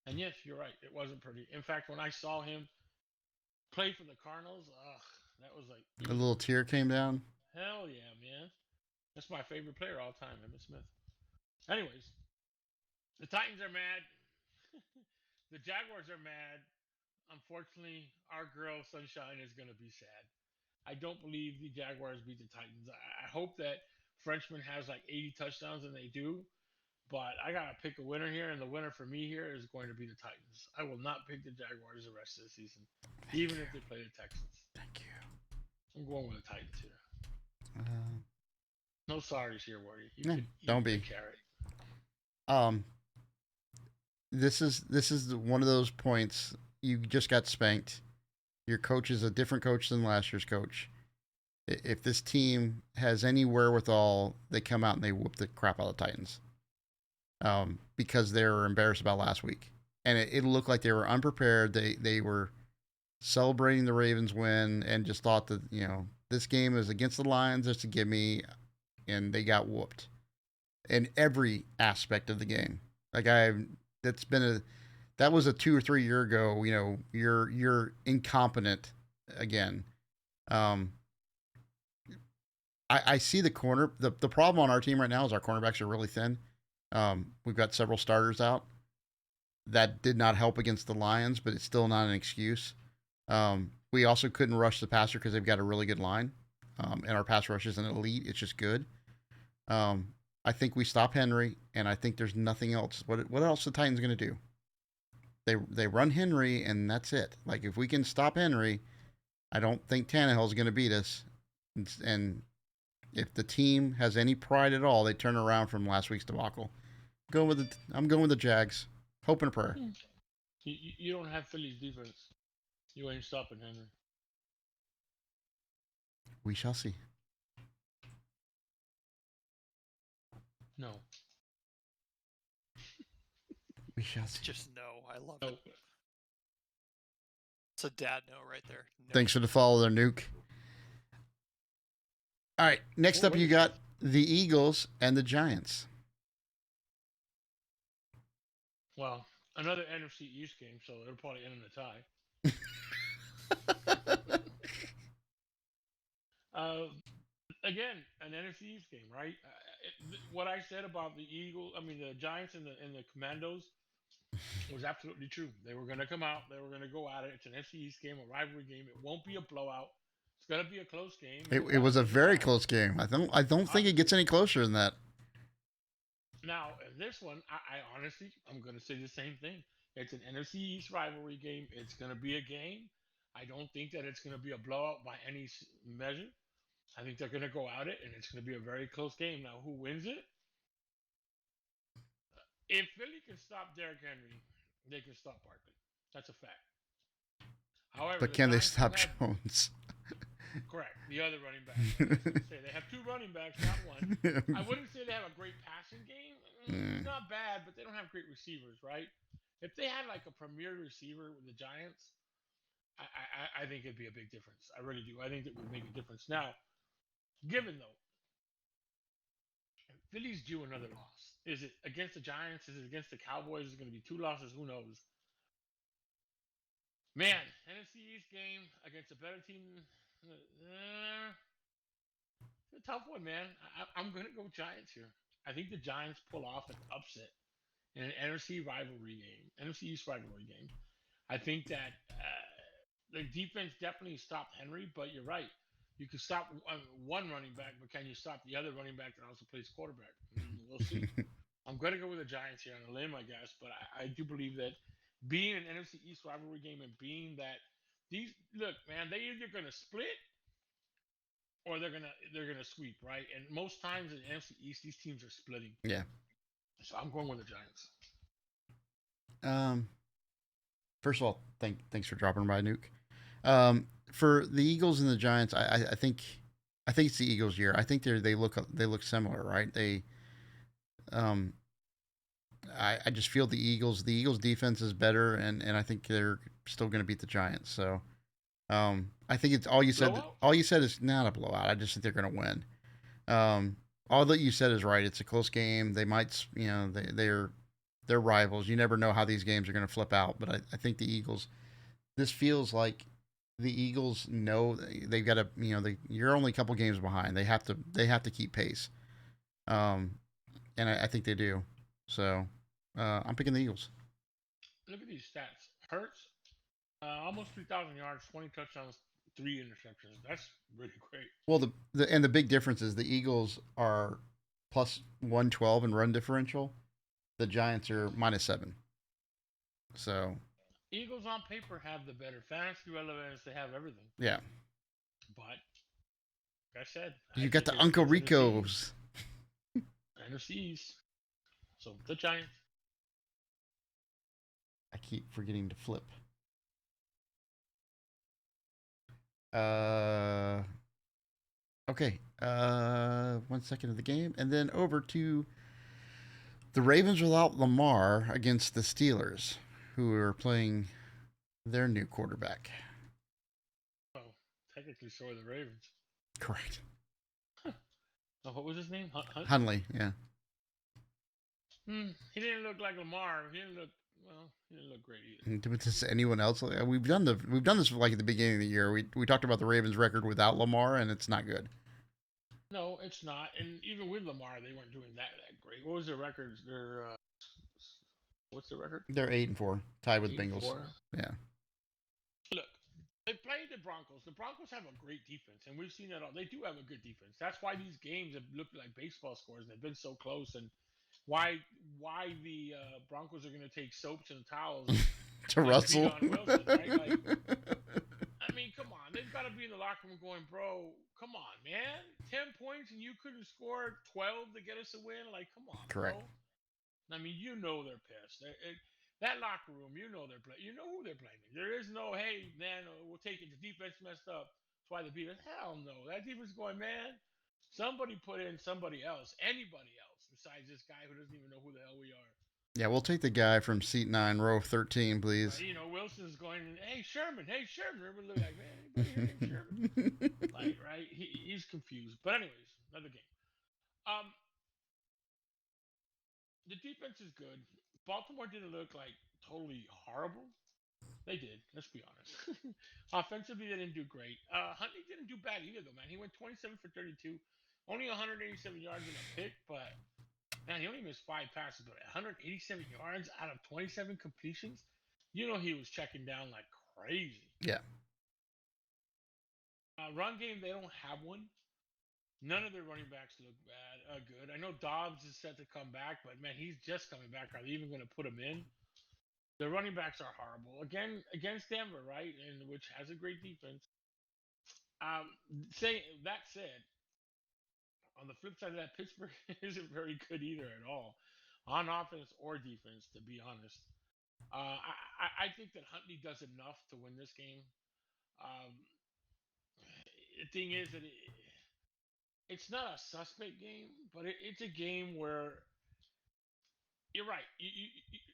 And yes, you're right. It wasn't pretty. In fact, when I saw him play for the Cardinals, that was like... A little tear came down. Hell yeah, man. That's my favorite player all time, Emmitt Smith. Anyways, the Titans are mad. The Jaguars are mad. Unfortunately, our girl Sunshine is going to be sad. I don't believe the Jaguars beat the Titans. I hope that Frenchman has like 80 touchdowns, and they do. But I got to pick a winner here, and the winner for me here is going to be the Titans. I will not pick the Jaguars the rest of the season, even if they play the Texans. Thank you. I'm going with the Titans here. No sorries here, Wardy. Don't be. Carrot. This is one of those points. You just got spanked. Your coach is a different coach than last year's coach. If this team has any wherewithal, they come out and they whoop the crap out of the Titans. Because they were embarrassed about last week, and it looked like they were unprepared. They were celebrating the Ravens win and just thought that this game is against the Lions, just to give me, and they got whooped in every aspect of the game. Like that was a 2 or 3 year ago. You're incompetent again. I see the corner. The problem on our team right now is our cornerbacks are really thin. We've got several starters out. That did not help against the Lions, but it's still not an excuse. we also couldn't rush the passer because they've got a really good line, and our pass rush isn't elite. It's just good. I think we stop Henry, and I think there's nothing else. What else the Titans going to do? They run Henry, and that's it. Like, if we can stop Henry, I don't think Tannehill's going to beat us. And if the team has any pride at all, they turn around from last week's debacle. I'm going with the Jags. Hope and prayer. You don't have Philly's defense. You ain't stopping Henry. We shall see. No. We shall see. Just no. I love No. it. It's a dad no right there. No. Thanks for the follow there, Nuke. All right, next up you got the Eagles and the Giants. Well, another NFC East game, so it'll probably end in a tie. Again, an NFC East game, right? What I said about the Giants and the Commandos was absolutely true. They were going to come out. They were going to go at it. It's an NFC East game, a rivalry game. It won't be a blowout. It's going to be a close game. It was a very close game. I don't think it gets any closer than that. Now, in this one, I honestly, I'm going to say the same thing. It's an NFC East rivalry game. It's going to be a game. I don't think that it's going to be a blowout by any measure. I think they're going to go at it, and it's going to be a very close game. Now, who wins it? If Philly can stop Derrick Henry, they can stop Barkley. That's a fact. However, but can they stop Jones? Correct. The other running back. I was gonna say, they have two running backs, not one. I wouldn't say they have a great passing game. It's not bad, but they don't have great receivers, right? If they had like a premier receiver with the Giants, I think it'd be a big difference. I really do. I think it would make a difference. Now, given though, Philly's due another loss. Is it against the Giants? Is it against the Cowboys? Is it going to be two losses? Who knows? Man, NFC East game against a better team. It's a tough one, man. I'm going to go Giants here. I think the Giants pull off an upset in an NFC East rivalry game. I think that the defense definitely stopped Henry, but you're right. You can stop one running back, but can you stop the other running back that also plays quarterback? We'll see. I'm going to go with the Giants here on a limb, I guess, but I do believe that being an NFC East rivalry game and being that look, man, they either going to split or they're gonna sweep, right? And most times in the NFC East, these teams are splitting. Yeah. So I'm going with the Giants. First of all, thanks for dropping by, Nuke. For the Eagles and the Giants, I think it's the Eagles' year. I think they look similar, right? I just feel the Eagles defense is better, and I think they're still going to beat the Giants. So, I think it's all you said. Blowout? All you said is not a blowout. I just think they're going to win. All that you said is right. It's a close game. They might, they're rivals. You never know how these games are going to flip out. But I think the Eagles. This feels like the Eagles know they've got to. You're only a couple games behind. They have to keep pace. And I think they do. So I'm picking the Eagles. Look at these stats. Hurts, almost 3,000 yards, 20 touchdowns, 3 interceptions. That's really great. Well, the big difference is the Eagles are plus 112 in run differential. The Giants are -7. So Eagles on paper have the better fantasy relevance. They have everything. yeah. But like I said, You got the Uncle Ricos. NFC East. So the Giants. I keep forgetting to flip. Okay. 1 second of the game, and then over to the Ravens without Lamar against the Steelers, who are playing their new quarterback. Oh, technically, so are the Ravens. Correct. Oh, what was his name? Hunley, yeah. He didn't look like Lamar. He didn't look great either. Does anyone else? We've done this like at the beginning of the year. We talked about the Ravens' record without Lamar, and it's not good. No, it's not. And even with Lamar, they weren't doing that great. What was their record? What's the record? They're 8-4, tied with 8-4. Bengals. Yeah. Look, They played the Broncos. The Broncos have a great defense, and we've seen that all. They do have a good defense. That's why these games have looked like baseball scores. They've been so close, and why the Broncos are going to take soaps and towels to and Russell. beat on Wilson, right? Like, I mean, come on. They've got to be in the locker room going, bro, come on, man. 10 points and you couldn't score 12 to get us a win? Like, come on, Correct. bro. I mean, they're pissed. That locker room, they're playing. You know who they're playing. There is no, hey, man, we'll take it. The defense messed up. That's why they beat us. Hell no. That defense is going, man, somebody put in somebody else, anybody else besides this guy who doesn't even know who the hell we are. Yeah, we'll take the guy from seat 9, row 13, please. Right, Wilson's going, hey, Sherman. Everybody look like, man, anybody here named Sherman? Like, right? He's confused. But anyways, another game. The defense is good. Baltimore didn't look like totally horrible. They did. Let's be honest. Offensively, they didn't do great. Huntley didn't do bad either, though, man. He went 27 for 32, only 187 yards in a pick, but man, he only missed 5 passes, but 187 yards out of 27 completions. He was checking down like crazy. Yeah. Run game, they don't have one. None of their running backs look good. I know Dobbs is set to come back, but man, he's just coming back. Are they even going to put him in? The running backs are horrible. Again, against Denver, right? And which has a great defense. Saying that said, on the flip side of that, Pittsburgh isn't very good either at all, on offense or defense, to be honest. I think that Huntley does enough to win this game. The thing is that it's not a suspect game, but it's a game where you're right.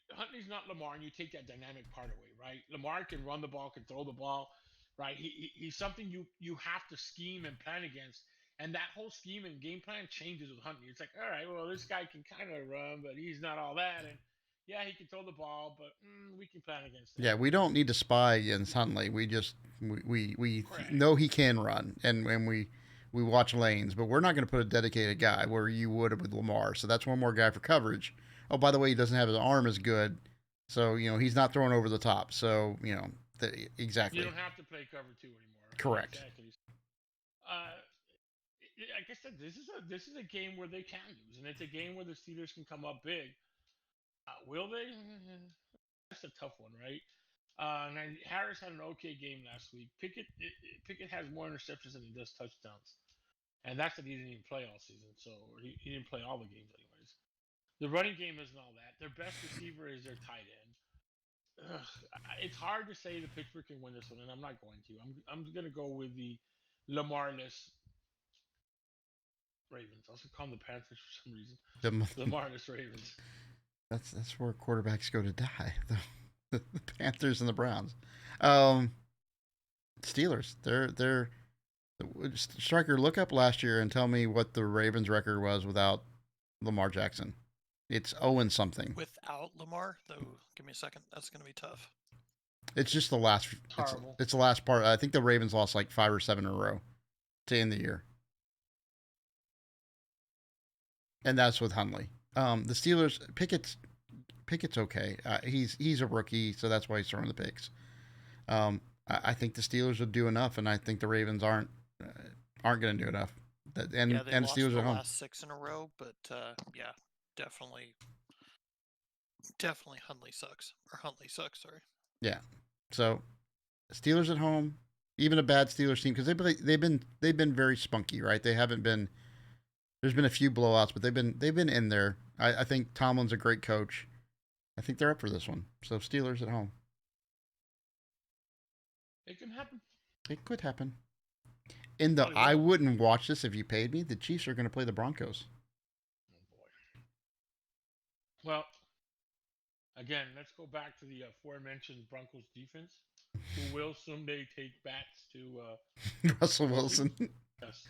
Huntley's not Lamar, and you take that dynamic part away, right? Lamar can run the ball, can throw the ball, right? He's something you have to scheme and plan against, and that whole scheme and game plan changes with Huntley. It's like, all right, well, this guy can kind of run, but he's not all that, and yeah, he can throw the ball, but we can plan against that. Yeah, we don't need to spy against Huntley. We just we know he can run, and we watch lanes, but we're not going to put a dedicated guy where you would with Lamar. So that's one more guy for coverage. Oh, by the way, he doesn't have his arm as good, so he's not throwing over the top. So exactly. You don't have to play cover 2 anymore. Correct. Exactly. Like I said, this is a game where they can lose, and it's a game where the Steelers can come up big. Will they? That's a tough one, right? Now Harris had an okay game last week. Pickett has more interceptions than he does touchdowns, and that's that he didn't even play all season. So he didn't play all the games anyways. The running game isn't all that. Their best receiver is their tight end. It's hard to say that Pittsburgh can win this one, and I'm not going to. I'm going to go with the Lamar-less Ravens. I also call them the Panthers for some reason. The Lamar-less Ravens. That's where quarterbacks go to die. The Panthers and the Browns. Steelers. They're Striker, look up last year and tell me what the Ravens record was without Lamar Jackson. It's 0-something. Without Lamar, though, give me a second. That's going to be tough. It's just the last. It's the last part. I think the Ravens lost like 5 or 7 in a row to end the year, and that's with Huntley. The Steelers, Pickett's okay. He's a rookie, so that's why he's throwing the picks. I think the Steelers will do enough, and I think the Ravens aren't going to do enough. And lost Steelers the are home. Last 6 in a row, but yeah, definitely Huntley sucks. Sorry. Yeah, so Steelers at home, even a bad Steelers team, because they've been very spunky, right? They haven't been. There's been a few blowouts, but they've been in there. I think Tomlin's a great coach. I think they're up for this one. So Steelers at home. It can happen. It could happen. I wouldn't watch this if you paid me. The Chiefs are going to play the Broncos. Oh boy. Well, again, let's go back to the aforementioned Broncos defense, who will someday take bats to Russell Wilson. Yes.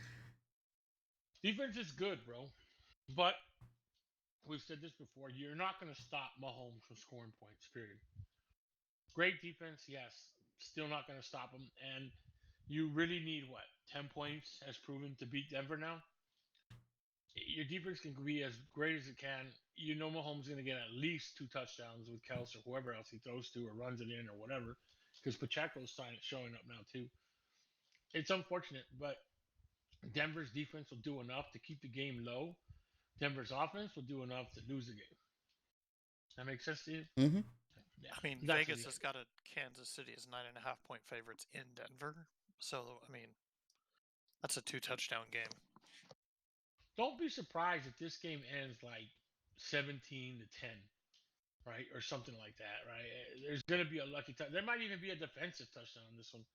Defense is good, bro. But we've said this before. You're not going to stop Mahomes from scoring points, period. Great defense, yes. Still not going to stop him. And you really need, 10 points as proven to beat Denver now? Your defense can be as great as it can. Mahomes is going to get at least 2 touchdowns with Kels or whoever else he throws to or runs it in or whatever. because Pacheco's showing up now too. It's unfortunate, but Denver's defense will do enough to keep the game low. Denver's offense will do enough to lose the game. That makes sense to you? Mm-hmm. Yeah. I mean, That's Vegas the- has got a Kansas City as 9.5-point favorites in Denver. So, I mean, that's a 2-touchdown game. Don't be surprised if this game ends like 17-10, right, or something like that, right? There's going to be a lucky touch. There might even be a defensive touchdown on this one.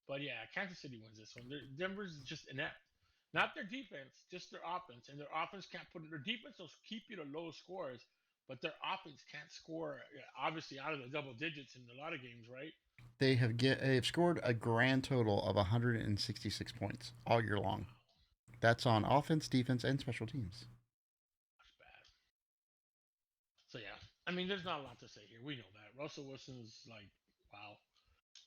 But yeah, Kansas City wins this one. Denver's just inept. Not their defense, just their offense. And their offense can't their defense will keep you to low scores, but their offense can't score, obviously, out of the double digits in a lot of games, right? They've scored a grand total of 166 points all year long. That's on offense, defense, and special teams. That's bad. So yeah, I mean, there's not a lot to say here. We know that Russell Wilson's like, wow.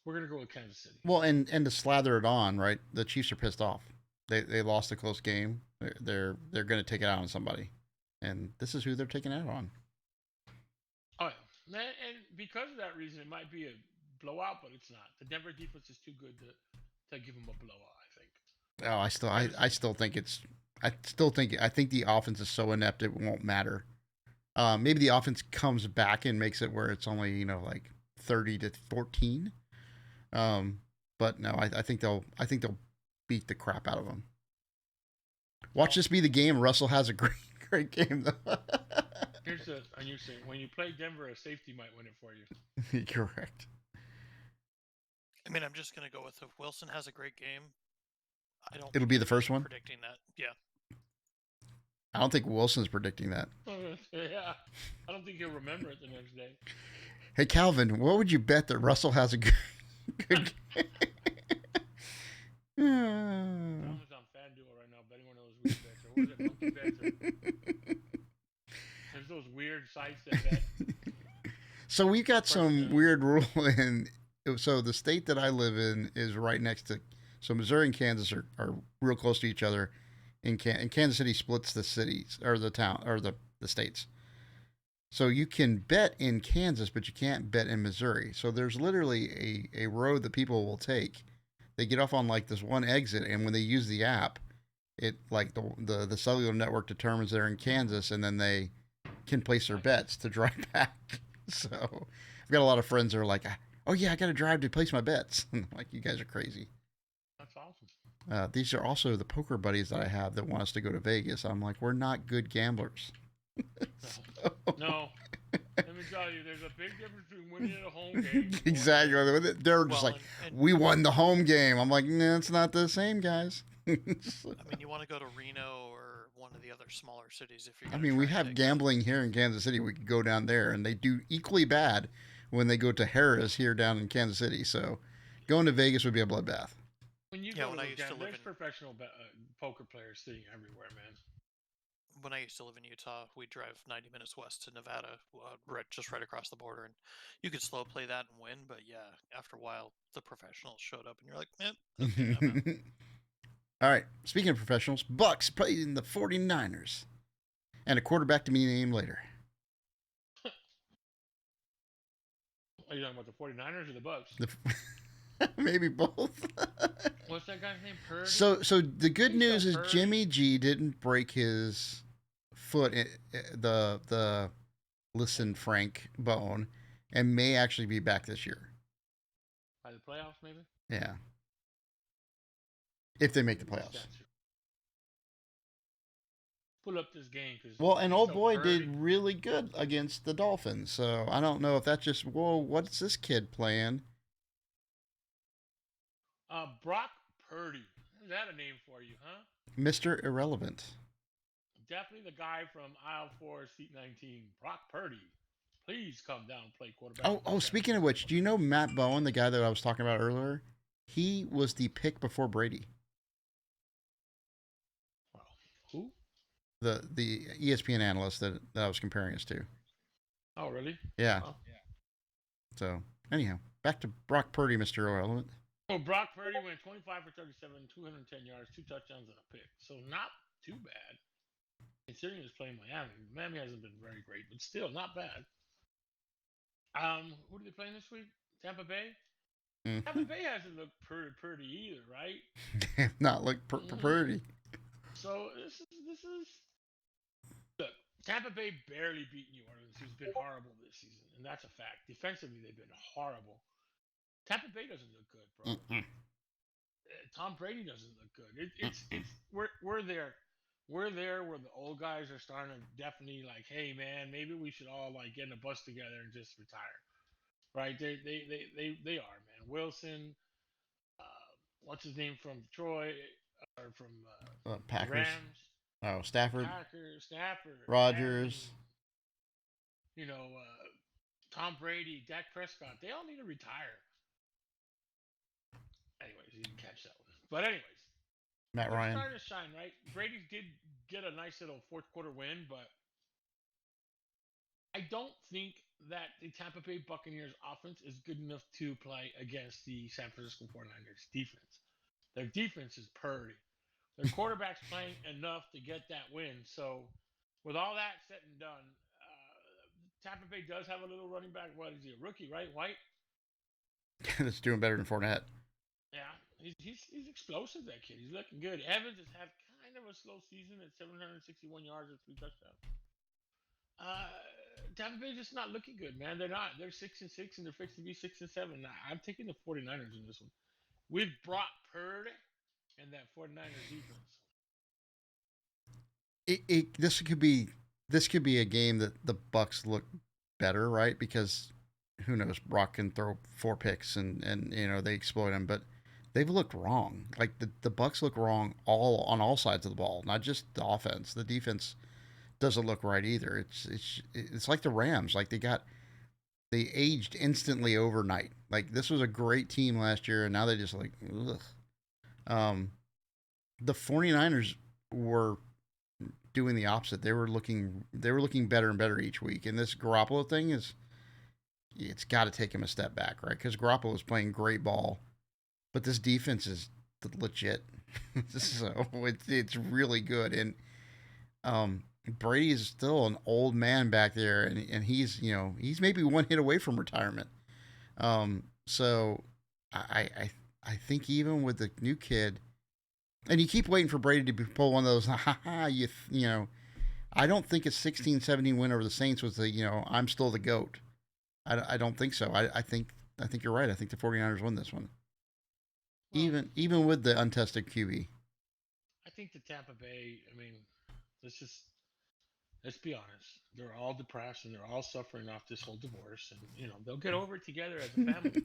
We're gonna go with Kansas City. Well, and to slather it on, right? The Chiefs are pissed off. They lost a close game. They're going to take it out on somebody, and this is who they're taking it out on. Oh yeah, and because of that reason, it might be a blowout, but it's not. The Denver defense is too good to give them a blowout. I think. Oh, I think the offense is so inept it won't matter. Maybe the offense comes back and makes it where it's only like 30-14. But no, I think they'll beat the crap out of them. Watch this be the game. Russell has a great game though. Here's the unusual thing: when you play Denver, a safety might win it for you. Correct. I mean, I'm just going to go with if Wilson has a great game. It'll be the first one. Predicting that, yeah. I don't think Wilson's predicting that. Yeah, I don't think he'll remember it the next day. Hey Calvin, what would you bet that Russell has a good game? Calvin's on FanDuel right now betting one of those weird bets. Or what was it, monkey bets? There's those weird sites that bet. So we've got some weird rule in. So the state that I live in is right next to. So Missouri and Kansas are real close to each other. And Kansas City splits the cities or the town or the states. So you can bet in Kansas, but you can't bet in Missouri. So there's literally a road that people will take. They get off on like this one exit, and when they use the app, it like the cellular network determines they're in Kansas, and then they can place their bets to drive back. So I've got a lot of friends that are like, "Oh yeah, I got to drive to place my bets." And I'm like, you guys are crazy. That's awesome. These are also the poker buddies that I have that want us to go to Vegas. I'm like, we're not good gamblers. No. Let me tell you, there's a big difference between winning at a home game. Exactly. They're just like, we won the home game. I'm like, no, it's not the same, guys. I mean, you want to go to Reno or one of the other smaller cities if you're. I mean, we have gambling here in Kansas City. We could go down there, and they do equally bad when they go to Harrah's here down in Kansas City. So going to Vegas would be a bloodbath. When you go to there's professional poker players sitting everywhere, man. When I used to live in Utah, we'd drive 90 minutes west to Nevada, just right across the border, and you could slow play that and win. But yeah, after a while, the professionals showed up, and you're like, okay, All right. Speaking of professionals, Bucks playing the 49ers, and a quarterback to be named later. Are you talking about the 49ers or the Bucks? Maybe both. What's that guy's name? Purdy? So the good news is Jimmy G didn't break his foot, the listen Frank bone, and may actually be back this year. By the playoffs, maybe? Yeah. If they make the playoffs. Pull up this game. Well, and old boy did really good against the Dolphins, so I don't know if that's just, whoa, what's this kid playing? Brock Purdy. Is that a name for you, huh? Mr. Irrelevant. Definitely the guy from aisle 4, seat 19. Brock Purdy. Please come down and play quarterback. Oh, speaking of which, do you know Matt Bowen, the guy that I was talking about earlier? He was the pick before Brady. Who? The ESPN analyst that I was comparing us to. Oh, really? Yeah. Oh. So, anyhow, back to Brock Purdy, Mr. Irrelevant. Well, Brock Purdy went 25 for 37, 210 yards, 2 touchdowns, and a pick. So not too bad. Considering he was playing Miami. Miami hasn't been very great, but still not bad. Who are they playing this week? Tampa Bay? Tampa Bay hasn't looked pretty either, right? Not look pretty. So this is look. Tampa Bay barely beat New Orleans, who's been horrible this season, and that's a fact. Defensively, they've been horrible. Tampa Bay doesn't look good, bro. Tom Brady doesn't look good. It's we're there. We're there where the old guys are starting to definitely like, hey man, maybe we should all like get in a bus together and just retire. Right? They are, man. Wilson, what's his name from Detroit or from the Packers. Rams? Oh, Stafford. Packers, Stafford, Rogers. Tom Brady, Dak Prescott. They all need to retire. Anyways, you didn't catch that one. But anyways, Matt they're Ryan. starting to shine, right? Brady did get a nice little fourth quarter win, but I don't think that the Tampa Bay Buccaneers offense is good enough to play against the San Francisco 49ers defense. Their defense is purdy. Their quarterback's playing enough to get that win. So, with all that said and done, Tampa Bay does have a little running back. What is he, a rookie, right? White? That's doing better than Fournette. Yeah, he's explosive, that kid. He's looking good. Evans has had kind of a slow season at 761 yards and 3 touchdowns. Tampa Bay just not looking good, man. They're not. They're 6-6, and they're fixing to be 6-7. Now, I'm taking the 49ers in this one. We've brought Purdy and that 49ers defense. This could be a game that the Bucks look better, right? Because who knows, Brock can throw 4 picks and they exploit him, but they've looked wrong. Like the Bucks look wrong on all sides of the ball, not just the offense. The defense doesn't look right either. It's like the Rams. Like they aged instantly overnight. Like this was a great team last year, and now they just like ugh. The 49ers were doing the opposite. They were looking better and better each week. And this Garoppolo thing it's got to take him a step back, right? Because Garoppolo was playing great ball, but this defense is legit. So it's really good. And Brady is still an old man back there, and he's maybe one hit away from retirement. So I think even with the new kid, and you keep waiting for Brady to pull one of those, I don't think a 16-17 win over the Saints was I'm still the GOAT. I don't think so. I think you're right. I think the 49ers win this one. Well, even with the untested QB. I think the Tampa Bay, let's be honest. They're all depressed and they're all suffering off this whole divorce, and they'll get over it together as a family.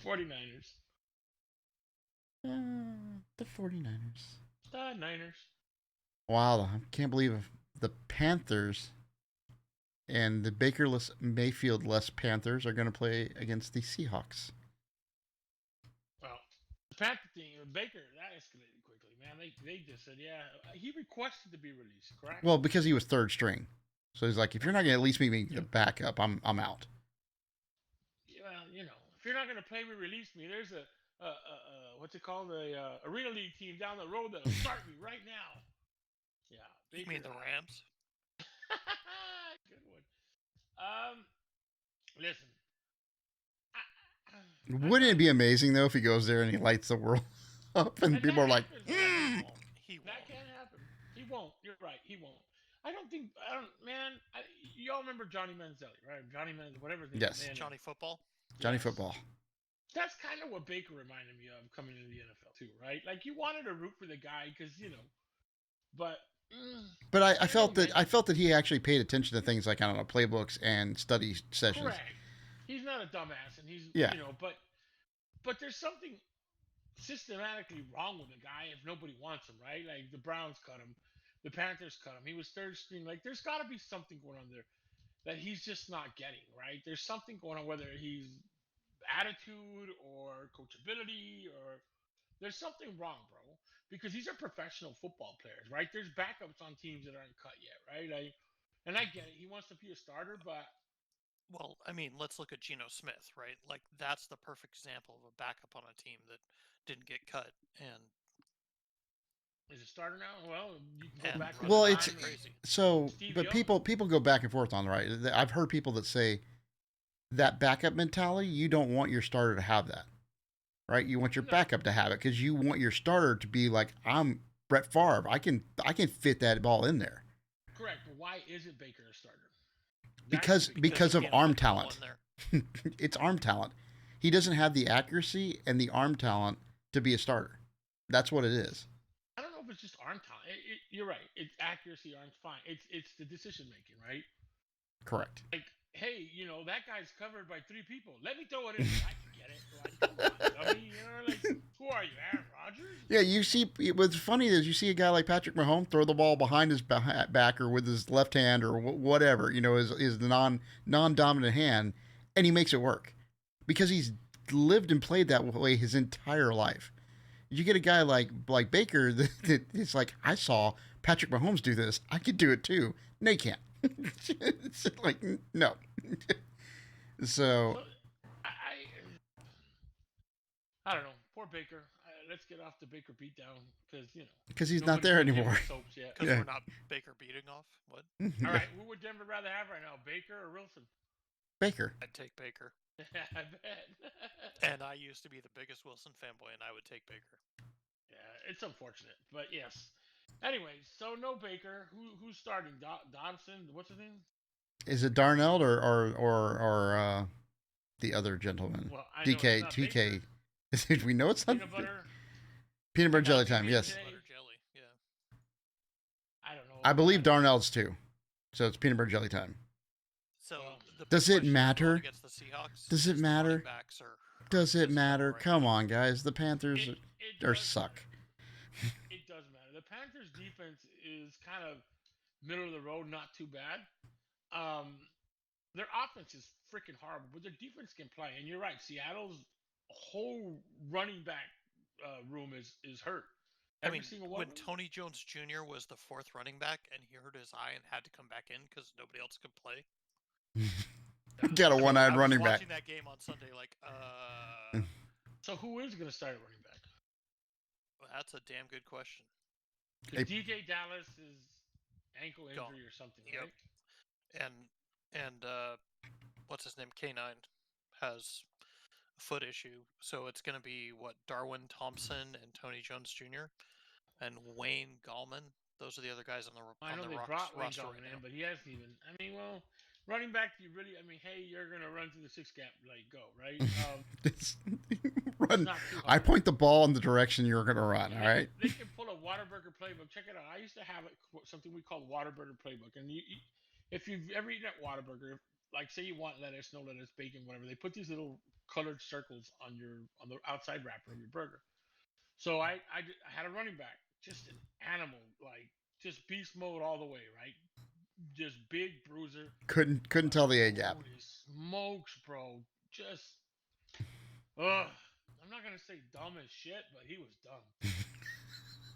49ers. The 49ers. The Niners. Wow, I can't believe the Panthers and the Baker-less Mayfield-less Panthers are going to play against the Seahawks. Well, the Panther thing, Baker, that escalated quickly, man. They just said, yeah, he requested to be released, correct? Well, because he was third string. So he's like, if you're not going to at least make me the backup, I'm out. Well, if you're not going to play me, release me. There's a what's it called? A Arena League team down the road that'll start me right now. Yeah. You mean the Rams? Good one. Listen. Wouldn't it be amazing though if he goes there and he lights the world up and people are like, He won't. That can't happen. He won't. You're right. He won't. Y'all remember Johnny Manziel, right? Johnny Manziel, whatever his name is. Yes. Johnny Football? Johnny Football. That's kind of what Baker reminded me of coming into the NFL too, right? Like you wanted to root for the guy because but. But I felt that he actually paid attention to things like playbooks and study sessions. Correct. He's not a dumbass, and he's but there's something systematically wrong with the guy if nobody wants him, right? Like the Browns cut him, the Panthers cut him. He was third string. Like there's got to be something going on there that he's just not getting, right? There's something going on, whether he's attitude or coachability or there's something wrong, bro. Because these are professional football players, right? There's backups on teams that aren't cut yet, right? And I get it. He wants to be a starter, but well, let's look at Geno Smith, right? Like that's the perfect example of a backup on a team that didn't get cut and is a starter now. Well, you can go back. Well, it's crazy. So, but people go back and forth on right. I've heard people that say that backup mentality, you don't want your starter to have that, right? You want your backup to have it because you want your starter to be like, I'm Brett Favre. I can fit that ball in there. Correct, but why isn't Baker a starter? Because of you can't arm fit the ball talent. in there. It's arm talent. He doesn't have the accuracy and the arm talent to be a starter. That's what it is. I don't know if it's just arm talent. You're right. It's accuracy, arm's fine. It's the decision making, right? Correct. Like, hey, that guy's covered by 3 people. Let me throw it in there. I can get it. Like, come on, dummy. Like, who are you, Aaron Rodgers? Yeah, you see, what's funny is you see a guy like Patrick Mahomes throw the ball behind his back or with his left hand or whatever, is the non-dominant hand, and he makes it work because he's lived and played that way his entire life. You get a guy like Baker that it's like, I saw Patrick Mahomes do this. I could do it too. No, you can't. It's like, no. So I don't know. Poor Baker. Let's get off the Baker beatdown because he's not there anymore. Because we're not Baker beating off. What? All right. Who would Denver rather have right now, Baker or Wilson? Baker. I'd take Baker. I bet. And I used to be the biggest Wilson fanboy, and I would take Baker. Yeah, it's unfortunate, but yes. Anyways, so no Baker. Who's starting? Dodson. What's his name? Is it Darnell or the other gentleman? Well, I know DK, TK. We know it's not peanut butter jelly time. Yes. Peanut butter jelly. Yeah. I don't know. I believe Darnell's too. So it's peanut butter jelly time. So does it matter? The Seahawks, does it matter? Does it matter? Right. Come on, guys. The Panthers are suck. It does matter. The Panthers' defense is kind of middle of the road, not too bad. Their offense is freaking horrible, but their defense can play. And you're right. Seattle's whole running back room is hurt. Every single one. When Tony Jones Jr. was the 4th running back and he hurt his eye and had to come back in because nobody else could play. Got a one-eyed running back. Watching that game on Sunday, So who is going to start at running back? Well, that's a damn good question. Because DJ Dallas is ankle injury or something, right? And what's his name? K9 has a foot issue, so it's going to be Darwin Thompson and Tony Jones Jr. and Wayne Gallman. Those are the other guys on the roster right now. But he hasn't even. Running back, hey, you're gonna run through the 6 gap, go, right? Run. I point the ball in the direction you're gonna run. All right. They can pull a Whataburger playbook. Check it out. I used to have something we call Whataburger playbook, and if you've ever eaten at Whataburger, like say you want lettuce, no lettuce, bacon, whatever, they put these little colored circles on the outside wrapper of your burger. So I had a running back, just an animal, just beast mode all the way, right? Just big bruiser. Couldn't tell the A gap. Holy smokes, bro! Just, I'm not gonna say dumb as shit, but he was dumb.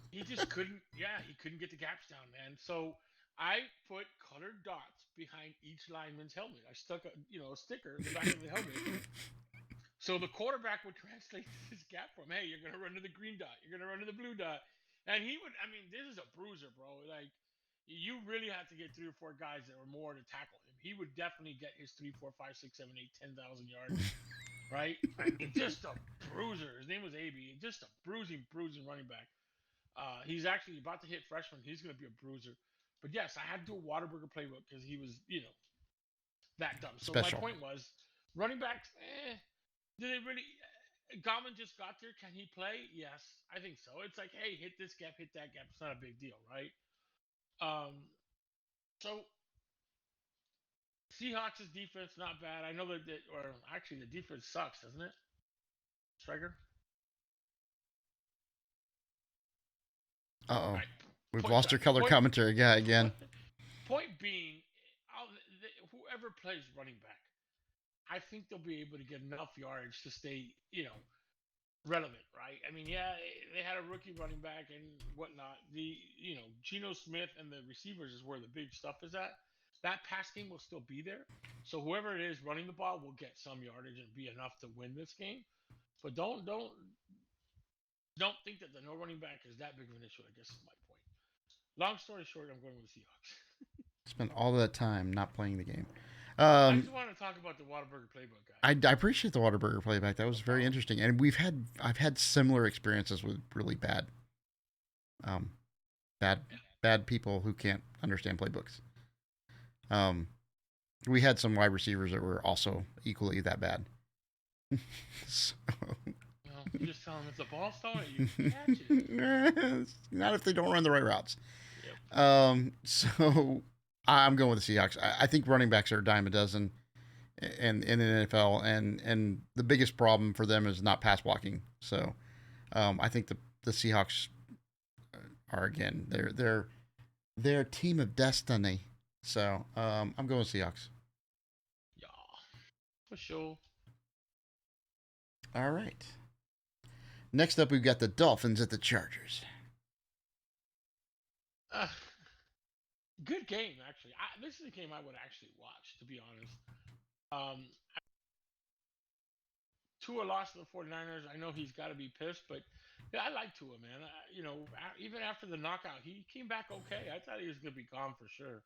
He just couldn't. Yeah, he couldn't get the gaps down, man. So I put colored dots behind each lineman's helmet. I stuck a sticker in the back of the helmet. So the quarterback would translate this gap for him. Hey, you're gonna run to the green dot. You're gonna run to the blue dot, and he would. This is a bruiser, bro. You really have to get 3 or 4 guys that were more to tackle him. He would definitely get his 3, 4, 5, 6, 7, 8, 10,000 yards, right? Just a bruiser. His name was AB. Just a bruising running back. He's actually about to hit freshman. He's going to be a bruiser. But yes, I had to do a Whataburger playbook because he was, that dumb. So Special. My point was, running backs, do they really? Gallman just got there. Can he play? Yes, I think so. It's like, hey, hit this gap, hit that gap. It's not a big deal, right? So Seahawks' defense not bad. I know or actually the defense sucks, doesn't it? Striker? Uh-oh. Right. We've lost your color commentary. Yeah, again. Point being, whoever plays running back, I think they'll be able to get enough yardage to stay, relevant, right? They had a rookie running back and whatnot. Geno Smith and the receivers is where the big stuff is at. That pass game will still be there. So whoever it is running the ball will get some yardage and be enough to win this game. But don't think that the no running back is that big of an issue, I guess is my point. Long story short, I'm going with the Seahawks. Spent all that time not playing the game. I Um, just want to talk about the Whataburger playbook, guys. I appreciate the Whataburger playback. That was very interesting, and I've had similar experiences with really um, bad bad people who can't understand playbooks. Um, we had some wide receivers that were also equally that bad. So, You just tell them it's a ball stone, you catch it. not if they don't run the right routes. Yep. So I'm going with the Seahawks. I think running backs are a dime a dozen, in the NFL, and the biggest problem for them is not pass blocking. So I think the Seahawks are, again, they're a team of destiny. So I'm going with Seahawks. Yeah, for sure. All right. Next up, we've got the Dolphins at the Chargers. Good game, actually. This is a game I would actually watch, to be honest. Um, Tua lost to the 49ers. I know he's got to be pissed, but yeah, I like Tua, man. Even after the knockout, he came back okay. I thought he was going to be gone for sure.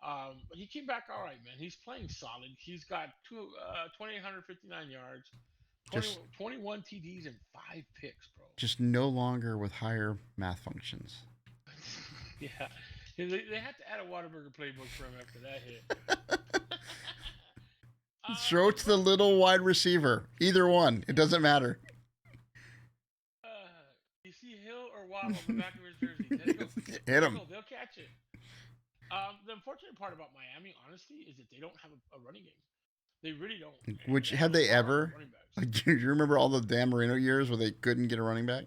But he came back all right, man. He's playing solid. He's got 2,859 yards, 21 TDs, and 5 picks, bro. Just no longer with higher math functions. Yeah. They had to add a Whataburger playbook for him after that hit. Throw it to the little wide receiver. Either one. It doesn't matter. You see Hill or Watt on the back of his jersey. Let it go. Hit him. They'll catch it. The unfortunate part about Miami, honestly, is that they don't have a running game. They really don't. Which, They have they ever? running backs. Like, do you remember all the Dan Marino years where they couldn't get a running back?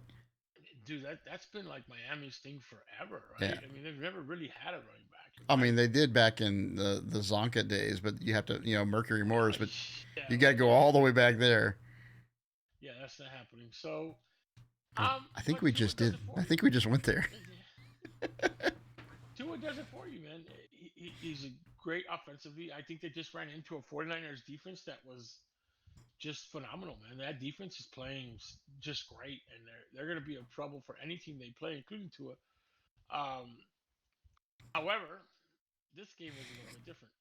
Dude, that's been like Miami's thing forever, right? Yeah. I mean, they've never really had a running back. I mean, they did back in the Zonka days, but you have to, Mercury Morris, but Yeah, you got to go all the way back there. Yeah, that's not happening. So, I think but we Tua just does did. it for I you. think we just went there. Tua does it for you, man. He's a great offensively. I think they just ran into a 49ers defense that was just phenomenal, man. That defense is playing just great, and they're going to be of trouble for any team they play, including Tua. However, this game is a little bit different.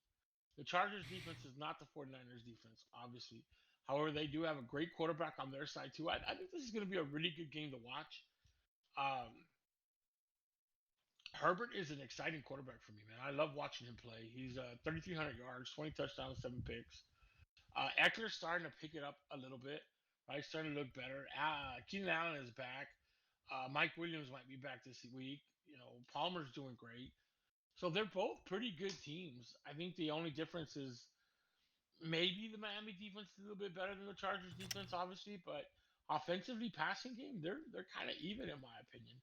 The Chargers defense is not the 49ers defense, obviously. However, they do have a great quarterback on their side too. I think this is going to be a really good game to watch. Herbert is an exciting quarterback for me, man. I love watching him play. He's 3,300 yards, 20 touchdowns, 7 picks. Eckler's starting to pick it up a little bit. Right, starting to look better. Keenan Allen is back. Mike Williams might be back this week. Palmer's doing great. So they're both pretty good teams. I think the only difference is maybe the Miami defense is a little bit better than the Chargers defense, obviously, but offensively, passing game, they're kind of even in my opinion.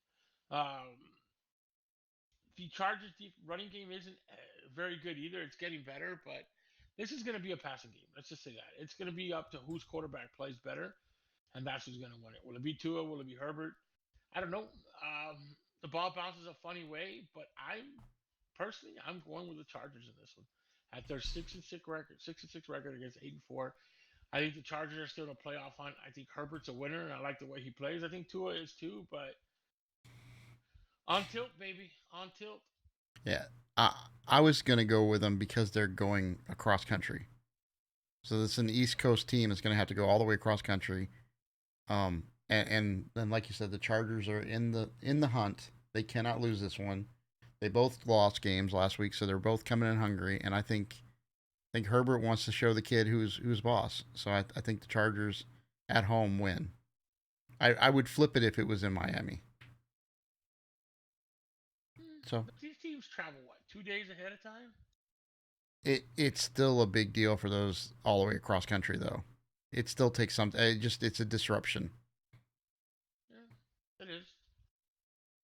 The Chargers running game isn't very good either. It's getting better, but this is going to be a passing game. Let's just say that. It's going to be up to whose quarterback plays better, and that's who's going to win it. Will it be Tua? Will it be Herbert? I don't know. The ball bounces a funny way, but I'm going with the Chargers in this one. At their 6-6 record against 8-4, I think the Chargers are still in a playoff hunt. I think Herbert's a winner, and I like the way he plays. I think Tua is too, but on tilt, baby, on tilt. Yeah, I was gonna go with them because they're going across country. So this is an East Coast team that's gonna have to go all the way across country. And then, like you said, the Chargers are in the hunt. They cannot lose this one. They both lost games last week, so they're both coming in hungry. And I think Herbert wants to show the kid who's boss. So I think the Chargers at home win. I would flip it if it was in Miami. So But these teams travel 2 days ahead of time? it's still a big deal for those all the way across country, though. It still takes something. It's a disruption. Yeah, it is.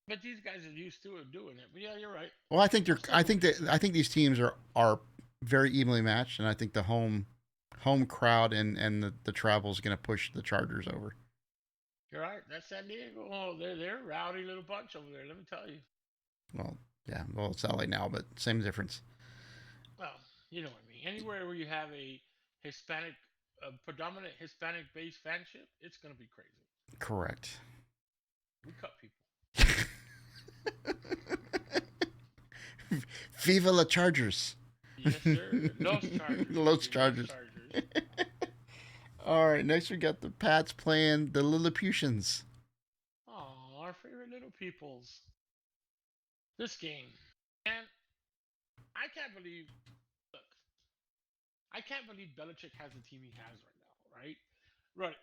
But these guys are used to it doing it. But yeah, you're right. Well, I think these teams are very evenly matched, and I think the home crowd and the travel is going to push the Chargers over. You're right. That's San Diego. Oh, they're a rowdy little bunch over there. Let me tell you. Well, yeah. Well, it's LA now, but same difference. Well, you know what I mean. Anywhere where you have a predominant Hispanic-based fanship, it's going to be crazy. Correct. We cut people. Viva la Chargers. Yes, sir. Los Chargers. Los baby, Chargers. Chargers. All right, next we got the Pats playing the Lilliputians. Oh, our favorite little peoples. This game, and I can't believe. Look, I can't believe Belichick has the team he has right now. Right? Right.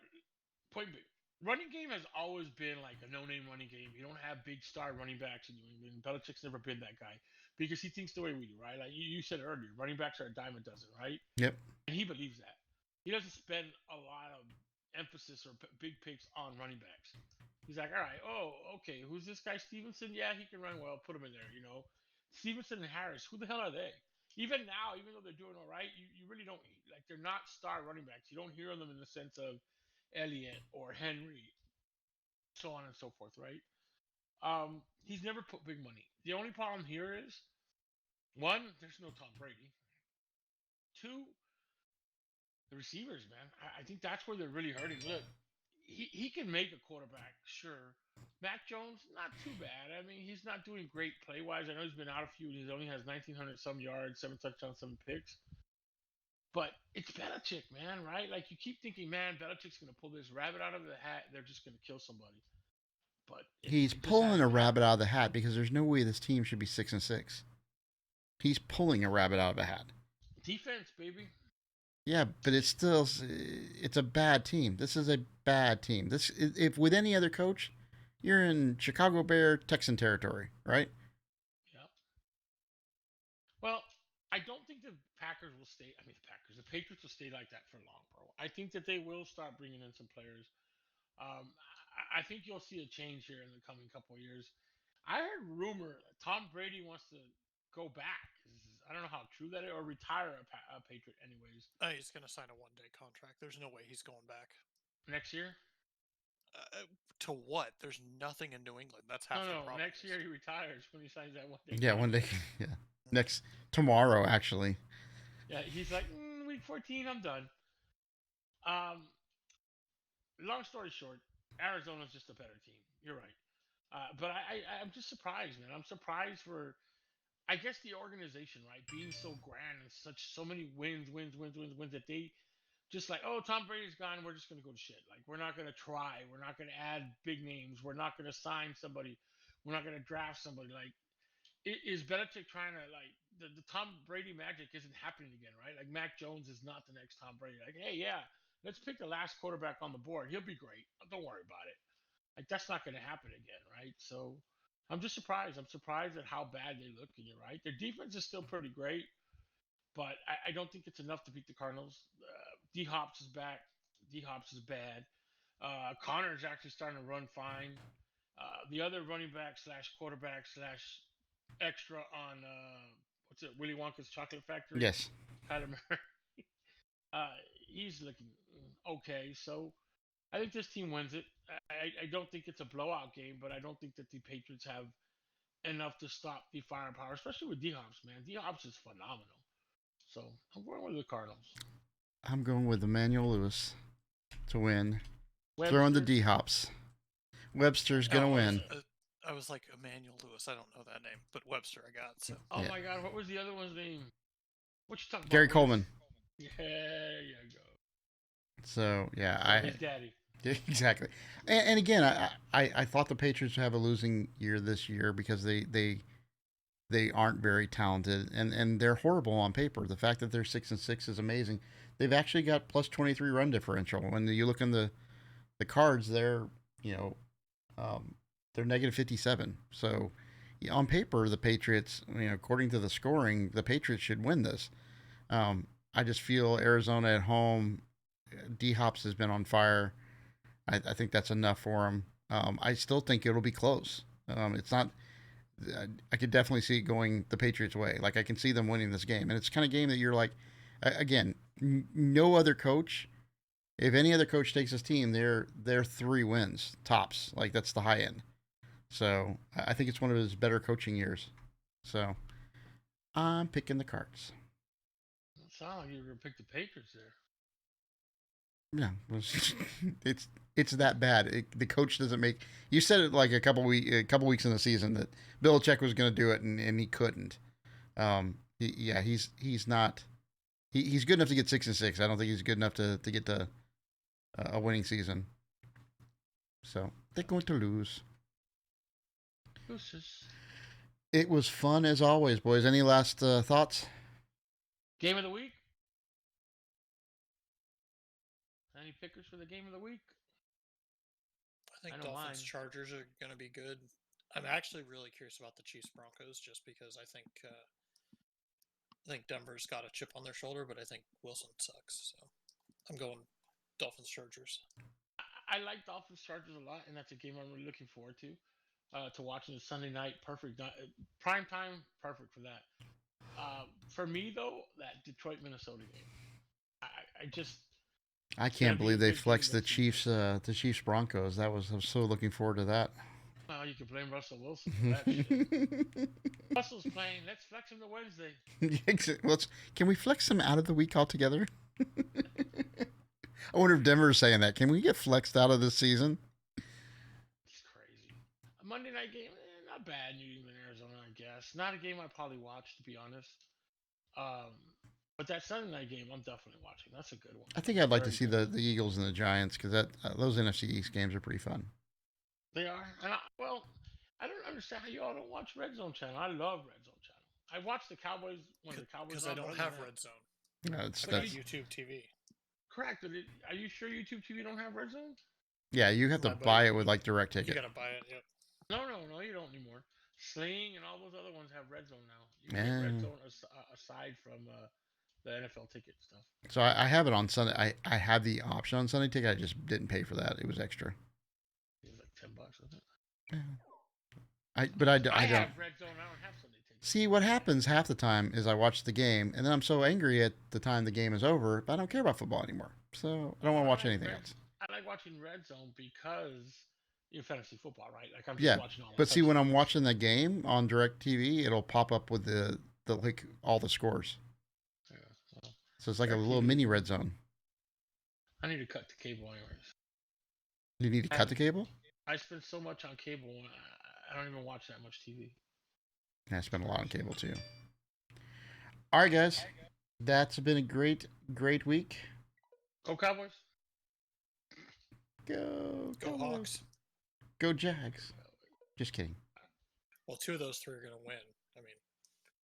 Point B. Running game has always been like a no-name running game. You don't have big star running backs in New England. Belichick's never been that guy because he thinks the way we do, right? Like you said earlier, running backs are a dime a dozen, right? Yep. And he believes that. He doesn't spend a lot of emphasis or big picks on running backs. He's like, all right, okay, who's this guy Stevenson? Yeah, he can run well. Put him in there, Stevenson and Harris, who the hell are they? Even now, even though they're doing all right, you really don't like. They're not star running backs. You don't hear them in the sense of Elliott or Henry, so on and so forth, right? He's never put big money. The only problem here is one, there's no Tom Brady. Two, the receivers, man. I think that's where they're really hurting. Look, he can make a quarterback, sure. Mac Jones, not too bad. I mean, he's not doing great play wise. I know he's been out a few. He only has 1,900 some yards, 7 touchdowns, 7 picks. But it's Belichick, man, right? Like you keep thinking, man, Belichick's gonna pull this rabbit out of the hat. They're just gonna kill somebody. But He's pulling a rabbit out of the hat because there's no way this team should be 6-6. He's pulling a rabbit out of a hat. Defense, baby. Yeah, but it's a bad team. This is a bad team. If with any other coach, you're in Chicago Bear Texan territory, right? Yep. Well, I don't think the Packers will stay. I mean, the Patriots will stay like that for long, bro. I think that they will start bringing in some players. I think you'll see a change here in the coming couple of years. I heard rumor that Tom Brady wants to go back. I don't know how true that is, or retire a Patriot anyways. He's going to sign a one-day contract. There's no way he's going back. Next year? To what? There's nothing in New England. That's half the problem. Next year he retires when he signs that one day. Yeah, one day. Yeah. Tomorrow, actually. Yeah, he's like, week 14, I'm done. Long story short, Arizona's just a better team. You're right. But I'm just surprised, man. I'm surprised for, I guess, the organization, right, being so grand and so many wins that they just like, oh, Tom Brady's gone, we're just gonna go to shit. Like we're not gonna try, we're not gonna add big names, we're not gonna sign somebody, we're not gonna draft somebody. Like, is Belichick trying to like the Tom Brady magic isn't happening again, right? Like Mac Jones is not the next Tom Brady. Like, hey, yeah, let's pick the last quarterback on the board. He'll be great. Don't worry about it. Like that's not gonna happen again, right? So I'm just surprised. I'm surprised at how bad they look, and you're right. Their defense is still pretty great, but I don't think it's enough to beat the Cardinals. D Hops is back. D Hops is bad. Connor is actually starting to run fine. The other running back slash quarterback slash extra on what's it? Willy Wonka's Chocolate Factory. Yes. Kyler Murray. He's looking okay. So I think this team wins it. I don't think it's a blowout game, but I don't think that the Patriots have enough to stop the firepower, especially with D Hops, man. D Hops is phenomenal. So I'm going with the Cardinals. I'm going with Emmanuel Lewis to win. Webster. Throwing the D Hops. Webster's gonna win. I was like Emmanuel Lewis. I don't know that name, but Webster I got. So. Oh my God, what was the other one's name? What you talking about? Gary Coleman. Yeah, there you go. So yeah, his daddy. Exactly. And again, I thought the Patriots would have a losing year this year because they aren't very talented and they're horrible on paper. The fact that they're 6-6 is amazing. They've actually got plus 23 run differential. When you look in the cards, they're they're negative 57. So on paper, the Patriots, according to the scoring, the Patriots should win this. I just feel Arizona at home, D Hops has been on fire. I think that's enough for him. I still think it'll be close. It's not. I could definitely see it going the Patriots' way. Like I can see them winning this game, and it's the kind of game that you're like, again, no other coach. If any other coach takes this team, they're 3 wins tops. Like that's the high end. So I think it's one of his better coaching years. So I'm picking the Cards. It sounds like you were gonna pick the Patriots there. Yeah, it's that bad. The coach doesn't make. You said it like a couple weeks in the season that Belichick was going to do it, and he couldn't. He's not. He's good enough to get 6-6. I don't think he's good enough to get to a winning season. So they're going to lose. It was fun as always, boys. Any last thoughts? Game of the week? Any pickers for the game of the week? I think Dolphins Chargers are going to be good. I'm actually really curious about the Chiefs Broncos, just because I think Denver's got a chip on their shoulder, but I think Wilson sucks. So I'm going Dolphins Chargers. I like Dolphins Chargers a lot, and that's a game I'm really looking forward to watching the Sunday night. Perfect prime time, perfect for that. For me though, that Detroit Minnesota game, I can't believe they flexed the Chiefs Broncos. I'm so looking forward to that. Well, you can blame Russell Wilson for that shit. Russell's playing. Let's flex him to Wednesday. Can we flex him out of the week altogether? I wonder if Denver's saying that. Can we get flexed out of this season? It's crazy. A Monday night game, not bad. New England, Arizona, I guess. Not a game I probably watch, to be honest. But that Sunday night game, I'm definitely watching. That's a good one. I think I'd like to see the Eagles and the Giants, because those NFC East games are pretty fun. They are. And I don't understand how you all don't watch Red Zone Channel. I love Red Zone Channel. I watched the Cowboys when the Cowboys. Because I don't have Red Zone. No, that's YouTube TV. Correct. Are you sure YouTube TV don't have Red Zone? Yeah, you have to buy it with like direct ticket. You gotta buy it. Yep. No, you don't anymore. Sling and all those other ones have Red Zone now. You can get Red Zone aside from the NFL ticket stuff. So I have it on Sunday. I have the option on Sunday ticket. I just didn't pay for that. It was extra. It was like $10, wasn't it? I don't. have Red Zone. I don't have Sunday ticket. See, what happens half the time is I watch the game, and then I'm so angry at the time the game is over, but I don't care about football anymore. So I don't want to watch anything else. I like watching Red Zone because you're fantasy football, right? Like I'm just watching all. But see, when I'm watching the game on Direct TV, it'll pop up with the like all the scores. Yeah. Well, so it's like a little mini Red Zone. I need to cut the cable anyways. You need to cut the cable? I spend so much on cable. I don't even watch that much TV. I spend a lot on cable too. All right, guys. That's been a great week. Go Cowboys. Go Hawks. Go Jags. Just kidding. Well, 2 of those 3 are going to win. I mean.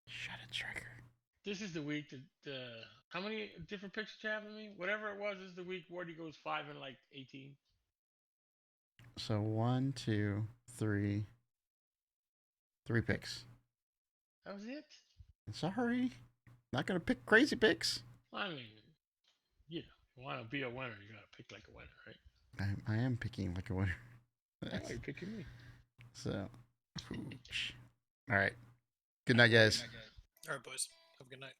Shut it, Striker. This is the week that, how many different picks did you have of me? Whatever it was, this is the week Wardy goes 5 and like 18. So 1, 2, 3. 3 picks. That was it? Sorry. Not going to pick crazy picks. I mean, you want to be a winner, you got to pick like a winner, right? I am picking like a winner. You're picking me. So, all right. Good night, guys. All right, boys. Have a good night.